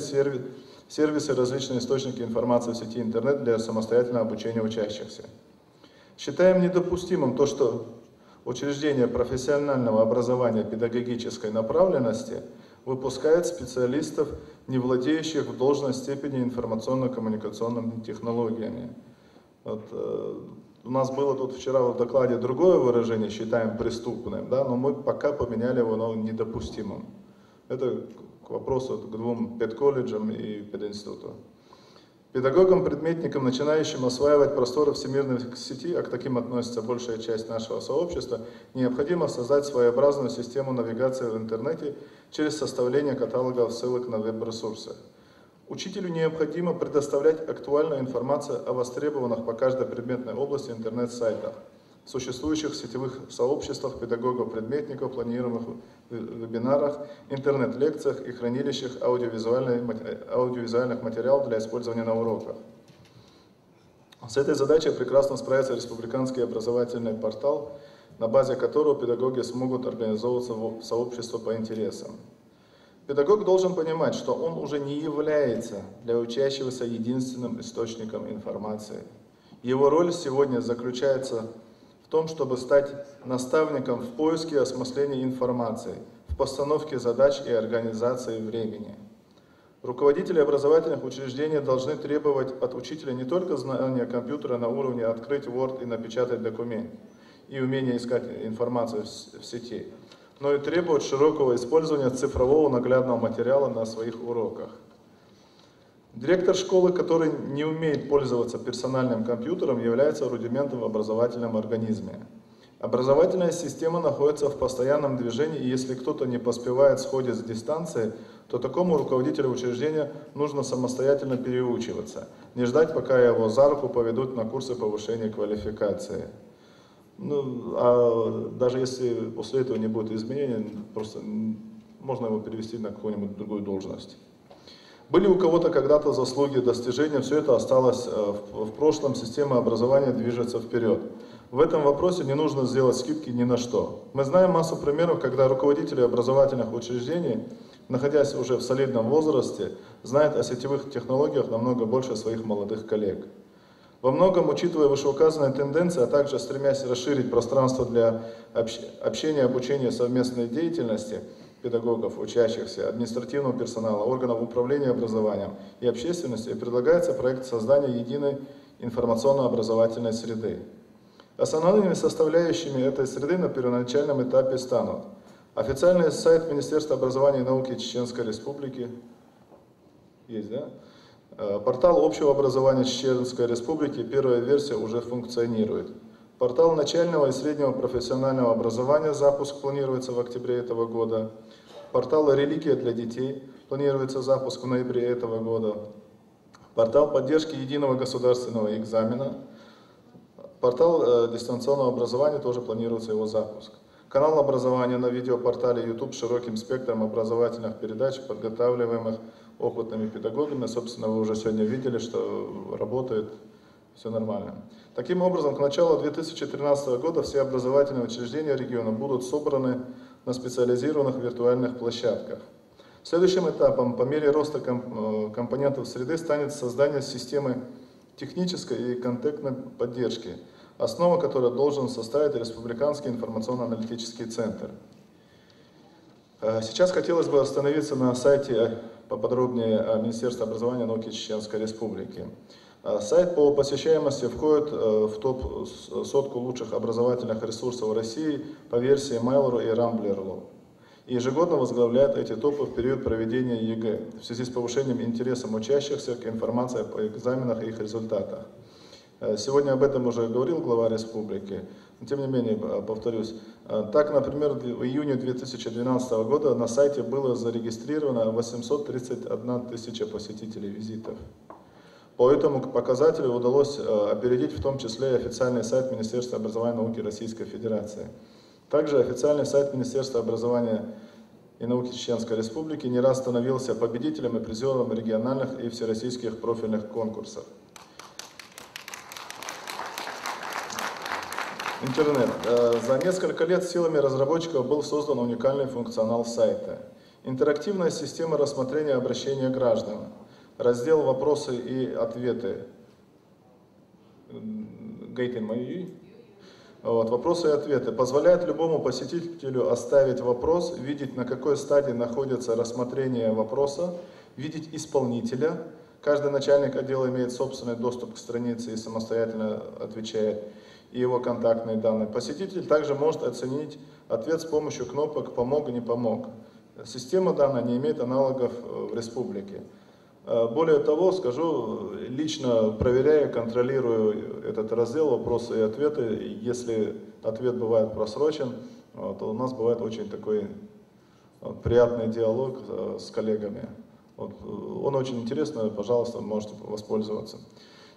сервисы, различные источники информации в сети интернет для самостоятельного обучения учащихся. Считаем недопустимым то, что учреждения профессионального образования педагогической направленности выпускает специалистов, не владеющих в должной степени информационно-коммуникационными технологиями. У нас было тут вчера в докладе другое выражение, считаем преступным, да, но мы пока поменяли его на недопустимым. Это к вопросу к двум педколледжам и пединституту. Педагогам-предметникам, начинающим осваивать просторы всемирной сети, а к таким относится большая часть нашего сообщества, необходимо создать своеобразную систему навигации в интернете через составление каталогов ссылок на веб-ресурсы. Учителю необходимо предоставлять актуальную информацию о востребованных по каждой предметной области интернет-сайтах, существующих сетевых сообществах педагогов-предметников, планируемых вебинарах, интернет-лекциях и хранилищах аудиовизуальных материалов для использования на уроках. С этой задачей прекрасно справится республиканский образовательный портал, на базе которого педагоги смогут организовываться в сообщество по интересам. Педагог должен понимать, что он уже не является для учащегося единственным источником информации. Его роль сегодня заключается в том, чтобы стать наставником в поиске и осмыслении информации, в постановке задач и организации времени. Руководители образовательных учреждений должны требовать от учителя не только знания компьютера на уровне открыть Word и напечатать документ, и умение искать информацию в сети, но и требуют широкого использования цифрового наглядного материала на своих уроках. Директор школы, который не умеет пользоваться персональным компьютером, является рудиментом в образовательном организме. Образовательная система находится в постоянном движении, и если кто-то не поспевает сходить с дистанции, то такому руководителю учреждения нужно самостоятельно переучиваться, не ждать, пока его за руку поведут на курсы повышения квалификации. А даже если после этого не будет изменений, просто можно его перевести на какую-нибудь другую должность. Были у кого-то когда-то заслуги, достижения, все это осталось в прошлом, система образования движется вперед. В этом вопросе не нужно сделать скидки ни на что. Мы знаем массу примеров, когда руководители образовательных учреждений, находясь уже в солидном возрасте, знают о сетевых технологиях намного больше своих молодых коллег. Во многом, учитывая вышеуказанные тенденции, а также стремясь расширить пространство для общения, обучения, совместной деятельности педагогов, учащихся, административного персонала, органов управления образованием и общественности, предлагается проект создания единой информационно-образовательной среды. Основными составляющими этой среды на первоначальном этапе станут официальный сайт Министерства образования и науки Чеченской Республики, есть, да? Портал общего образования Чеченской Республики, первая версия уже функционирует. Портал начального и среднего профессионального образования, запуск планируется в октябре этого года. Портал «Религия для детей», планируется запуск в ноябре этого года. Портал поддержки единого государственного экзамена. Портал дистанционного образования, тоже планируется его запуск. Канал образования на видеопортале YouTube с широким спектром образовательных передач, подготавливаемых опытными педагогами. Собственно, вы уже сегодня видели, что работает, все нормально. Таким образом, к началу 2013 года все образовательные учреждения региона будут собраны на специализированных виртуальных площадках. Следующим этапом по мере роста компонентов среды станет создание системы технической и контентной поддержки, основа которой должен составить Республиканский информационно-аналитический центр. Сейчас хотелось бы остановиться на сайте поподробнее Министерства образования и науки Чеченской Республики. Сайт по посещаемости входит в топ-100 лучших образовательных ресурсов России по версии Mail.ru и Rambler.ru. И ежегодно возглавляет эти топы в период проведения ЕГЭ в связи с повышением интереса учащихся к информации по экзаменах и их результатах. Сегодня об этом уже говорил глава республики, но тем не менее повторюсь. Так, например, в июне 2012 года на сайте было зарегистрировано 831 тысяча посетителей визитов. По этому показателю удалось опередить в том числе и официальный сайт Министерства образования и науки Российской Федерации. Также официальный сайт Министерства образования и науки Чеченской Республики не раз становился победителем и призером региональных и всероссийских профильных конкурсов. Интернет. За несколько лет силами разработчиков был создан уникальный функционал сайта. Интерактивная система рассмотрения обращения граждан. Раздел «Вопросы и ответы». Вопросы и ответы. Позволяет любому посетителю оставить вопрос, видеть, на какой стадии находится рассмотрение вопроса, видеть исполнителя. Каждый начальник отдела имеет собственный доступ к странице и самостоятельно отвечает, и его контактные данные. Посетитель также может оценить ответ с помощью кнопок «Помог», «Не помог». Система данная не имеет аналогов в республике. Более того, скажу, лично проверяю, контролирую этот раздел «Вопросы и ответы». Если ответ бывает просрочен, то у нас бывает очень такой приятный диалог с коллегами. Вот, он очень интересный, пожалуйста, можете воспользоваться.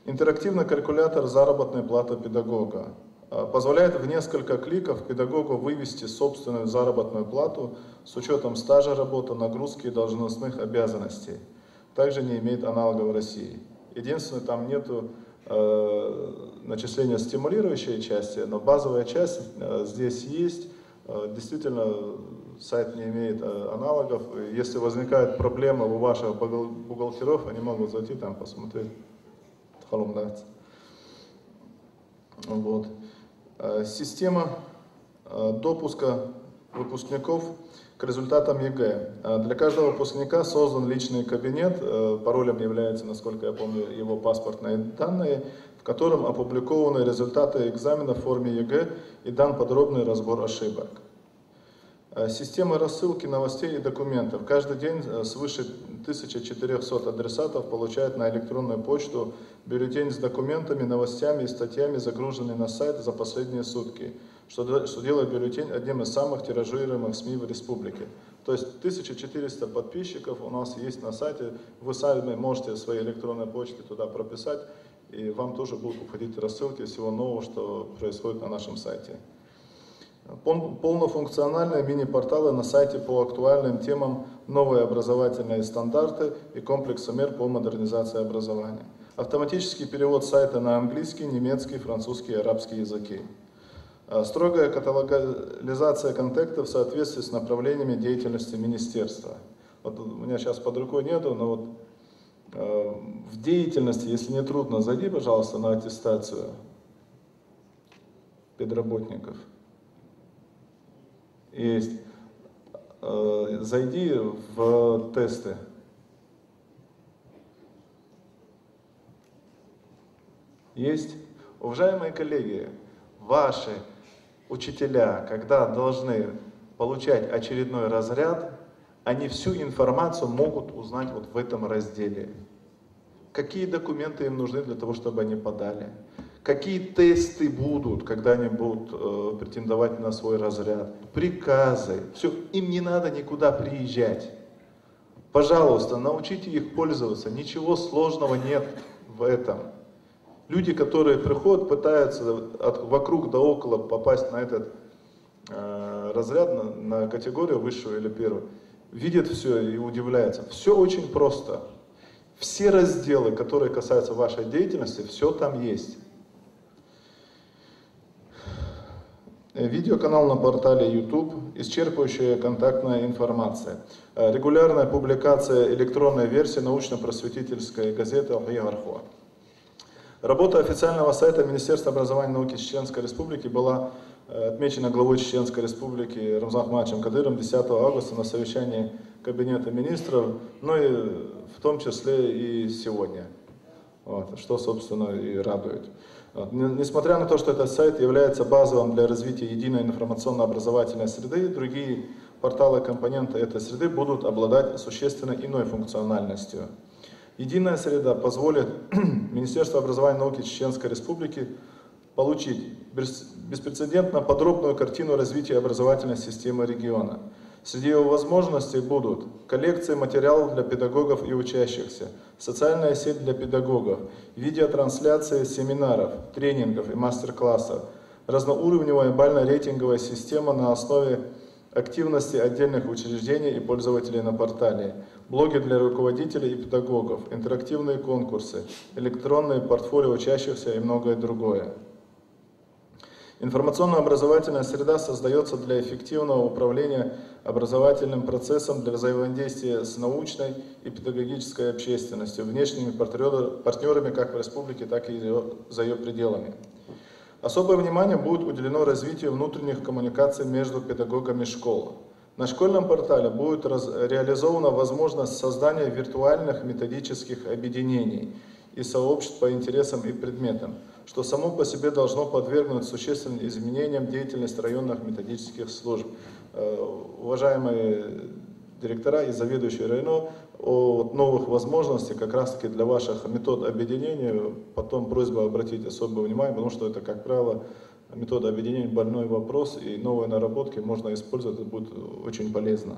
Интерактивный калькулятор заработной платы педагога. Позволяет в несколько кликов педагогу вывести собственную заработную плату с учетом стажа работы, нагрузки и должностных обязанностей. Также не имеет аналога в России. Единственное, там нету начисления стимулирующей части, но базовая часть здесь есть. Действительно, сайт не имеет аналогов. Если возникают проблемы у ваших бухгалтеров, они могут зайти там посмотреть. Вот. Система допуска выпускников к результатам ЕГЭ. Для каждого выпускника создан личный кабинет, паролем является, насколько я помню, его паспортные данные, в котором опубликованы результаты экзамена в форме ЕГЭ и дан подробный разбор ошибок. Система рассылки новостей и документов. Каждый день свыше 1400 адресатов получают на электронную почту бюллетень с документами, новостями и статьями, загруженные на сайт за последние сутки, что делает бюллетень одним из самых тиражируемых СМИ в республике. То есть 1400 подписчиков у нас есть на сайте, вы сами можете своей электронной почты туда прописать, и вам тоже будут уходить рассылки всего нового, что происходит на нашем сайте. Полнофункциональные мини-порталы на сайте по актуальным темам, новые образовательные стандарты и комплексы мер по модернизации образования. Автоматический перевод сайта на английский, немецкий, французский и арабский языки. Строгая каталогизация контентов в соответствии с направлениями деятельности министерства. Вот у меня сейчас под рукой нету, но вот в деятельности, если не трудно, зайди, пожалуйста, на аттестацию педработников. Есть. Зайди в тесты. Есть. Уважаемые коллеги, ваши учителя, когда должны получать очередной разряд, они всю информацию могут узнать вот в этом разделе. Какие документы им нужны для того, чтобы они подали? Какие тесты будут, когда они будут претендовать на свой разряд? Приказы. Все, им не надо никуда приезжать. Пожалуйста, научите их пользоваться. Ничего сложного нет в этом. Люди, которые приходят, пытаются вокруг да около попасть на этот разряд, на категорию высшую или первую, видят все и удивляются. Все очень просто. Все разделы, которые касаются вашей деятельности, все там есть. Видеоканал на портале YouTube, исчерпывающая контактная информация, регулярная публикация электронной версии научно-просветительской газеты «Алхи-Гархуа». Работа официального сайта Министерства образования и науки Чеченской Республики была отмечена главой Чеченской Республики Рамзаном Ахматовичем Кадыром 10 августа на совещании Кабинета министров, но и в том числе и сегодня, вот, что, собственно, и радует. Несмотря на то, что этот сайт является базовым для развития единой информационно-образовательной среды, другие порталы-компоненты этой среды будут обладать существенно иной функциональностью. Единая среда позволит Министерству образования и науки Чеченской Республики получить беспрецедентно подробную картину развития образовательной системы региона. Среди его возможностей будут коллекции материалов для педагогов и учащихся, социальная сеть для педагогов, видеотрансляции семинаров, тренингов и мастер-классов, разноуровневая бально-рейтинговая система на основе активности отдельных учреждений и пользователей на портале, блоги для руководителей и педагогов, интерактивные конкурсы, электронные портфолио учащихся и многое другое. Информационно-образовательная среда создается для эффективного управления образовательным процессом, для взаимодействия с научной и педагогической общественностью, внешними партнерами как в республике, так и за ее пределами. Особое внимание будет уделено развитию внутренних коммуникаций между педагогами школ. На школьном портале будет реализована возможность создания виртуальных методических объединений и сообществ по интересам и предметам, что само по себе должно подвергнуть существенным изменениям деятельность районных методических служб. Уважаемые директора и заведующие районов, о новых возможностях как раз таки для ваших метод объединения, потом просьба обратить особое внимание, потому что это, как правило, метода объединения больной вопрос, и новые наработки можно использовать, это будет очень полезно.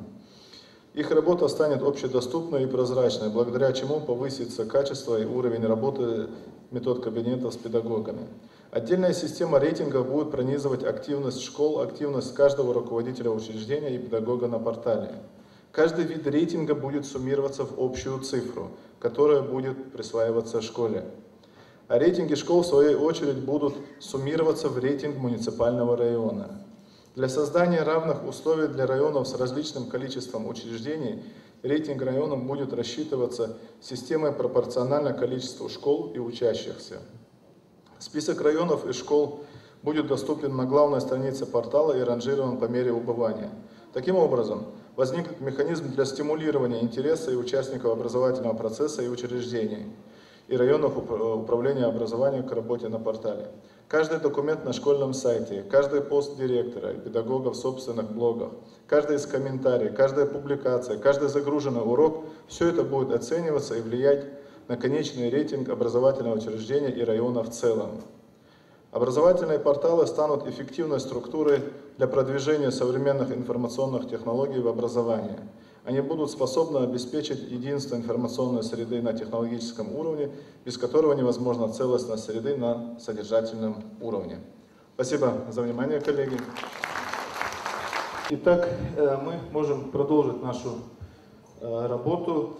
Их работа станет общедоступной и прозрачной, благодаря чему повысится качество и уровень работы метод-кабинетов с педагогами. Отдельная система рейтинга будет пронизывать активность школ, активность каждого руководителя учреждения и педагога на портале. Каждый вид рейтинга будет суммироваться в общую цифру, которая будет присваиваться школе. А рейтинги школ, в свою очередь, будут суммироваться в рейтинг муниципального района. Для создания равных условий для районов с различным количеством учреждений рейтинг районов будет рассчитываться системой пропорционально количеству школ и учащихся. Список районов и школ будет доступен на главной странице портала и ранжирован по мере убывания. Таким образом, возникнет механизм для стимулирования интереса и участников образовательного процесса и учреждений, и районов управления образованием к работе на портале. Каждый документ на школьном сайте, каждый пост директора и педагога в собственных блогах, каждый из комментариев, каждая публикация, каждый загруженный урок – все это будет оцениваться и влиять на конечный рейтинг образовательного учреждения и района в целом. Образовательные порталы станут эффективной структурой для продвижения современных информационных технологий в образовании. Они будут способны обеспечить единство информационной среды на технологическом уровне, без которого невозможна целостность среды на содержательном уровне. Спасибо за внимание, коллеги. Итак, мы можем продолжить нашу работу.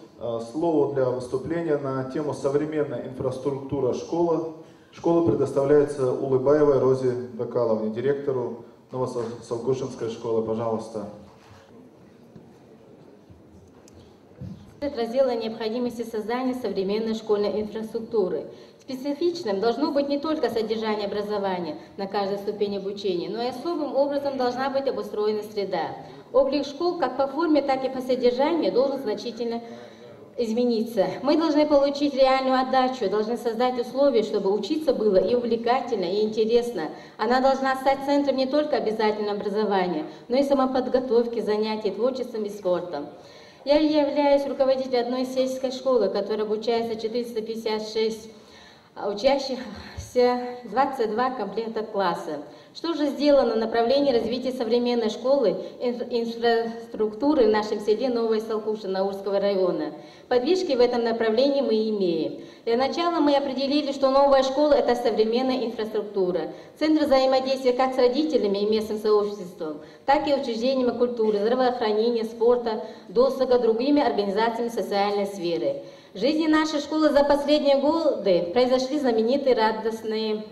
Слово для выступления на тему «Современная инфраструктура школы». Школа предоставляется Улыбаевой Розе Бакаловне, директору Новосолгушинской школы. Пожалуйста. Раздела необходимости создания современной школьной инфраструктуры. Специфичным должно быть не только содержание образования на каждой ступени обучения, но и особым образом должна быть обустроена среда. Облик школ как по форме, так и по содержанию должен значительно измениться. Мы должны получить реальную отдачу, должны создать условия, чтобы учиться было и увлекательно, и интересно. Она должна стать центром не только обязательного образования, но и самоподготовки, занятий творчеством и спортом. Я являюсь руководителем одной сельской школы, которая обучается 456 учащихся, 22 комплекта класса. Что же сделано в направлении развития современной школы инфраструктуры в нашем селе Новая Салкуша Наурского района? Подвижки в этом направлении мы имеем. Для начала мы определили, что новая школа – это современная инфраструктура, центр взаимодействия как с родителями и местным сообществом, так и учреждениями культуры, здравоохранения, спорта, досуга, другими организациями социальной сферы. В жизни нашей школы за последние годы произошли знаменательные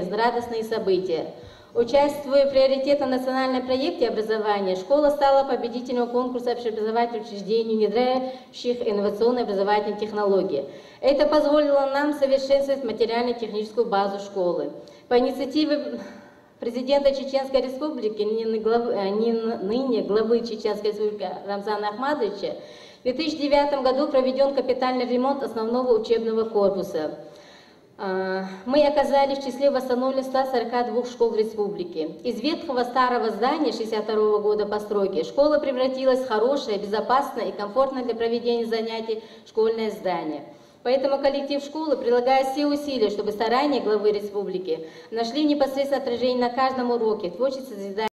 радостные события. Участвуя в приоритетном национальном проекте образования, школа стала победителем конкурса общеобразовательных учреждений, внедряющих инновационные образовательные технологии. Это позволило нам совершенствовать материально-техническую базу школы. По инициативе президента Чеченской Республики, ныне главы Чеченской Республики Рамзана Ахмадовича, в 2009 году проведен капитальный ремонт основного учебного корпуса. Мы оказались в числе восстановленных 142 школ в республике. Из ветхого старого здания 1962 года постройки школа превратилась в хорошее, безопасное и комфортное для проведения занятий школьное здание. Поэтому коллектив школы прилагает все усилия, чтобы старания главы республики нашли непосредственное отражение на каждом уроке, творчество, созидание.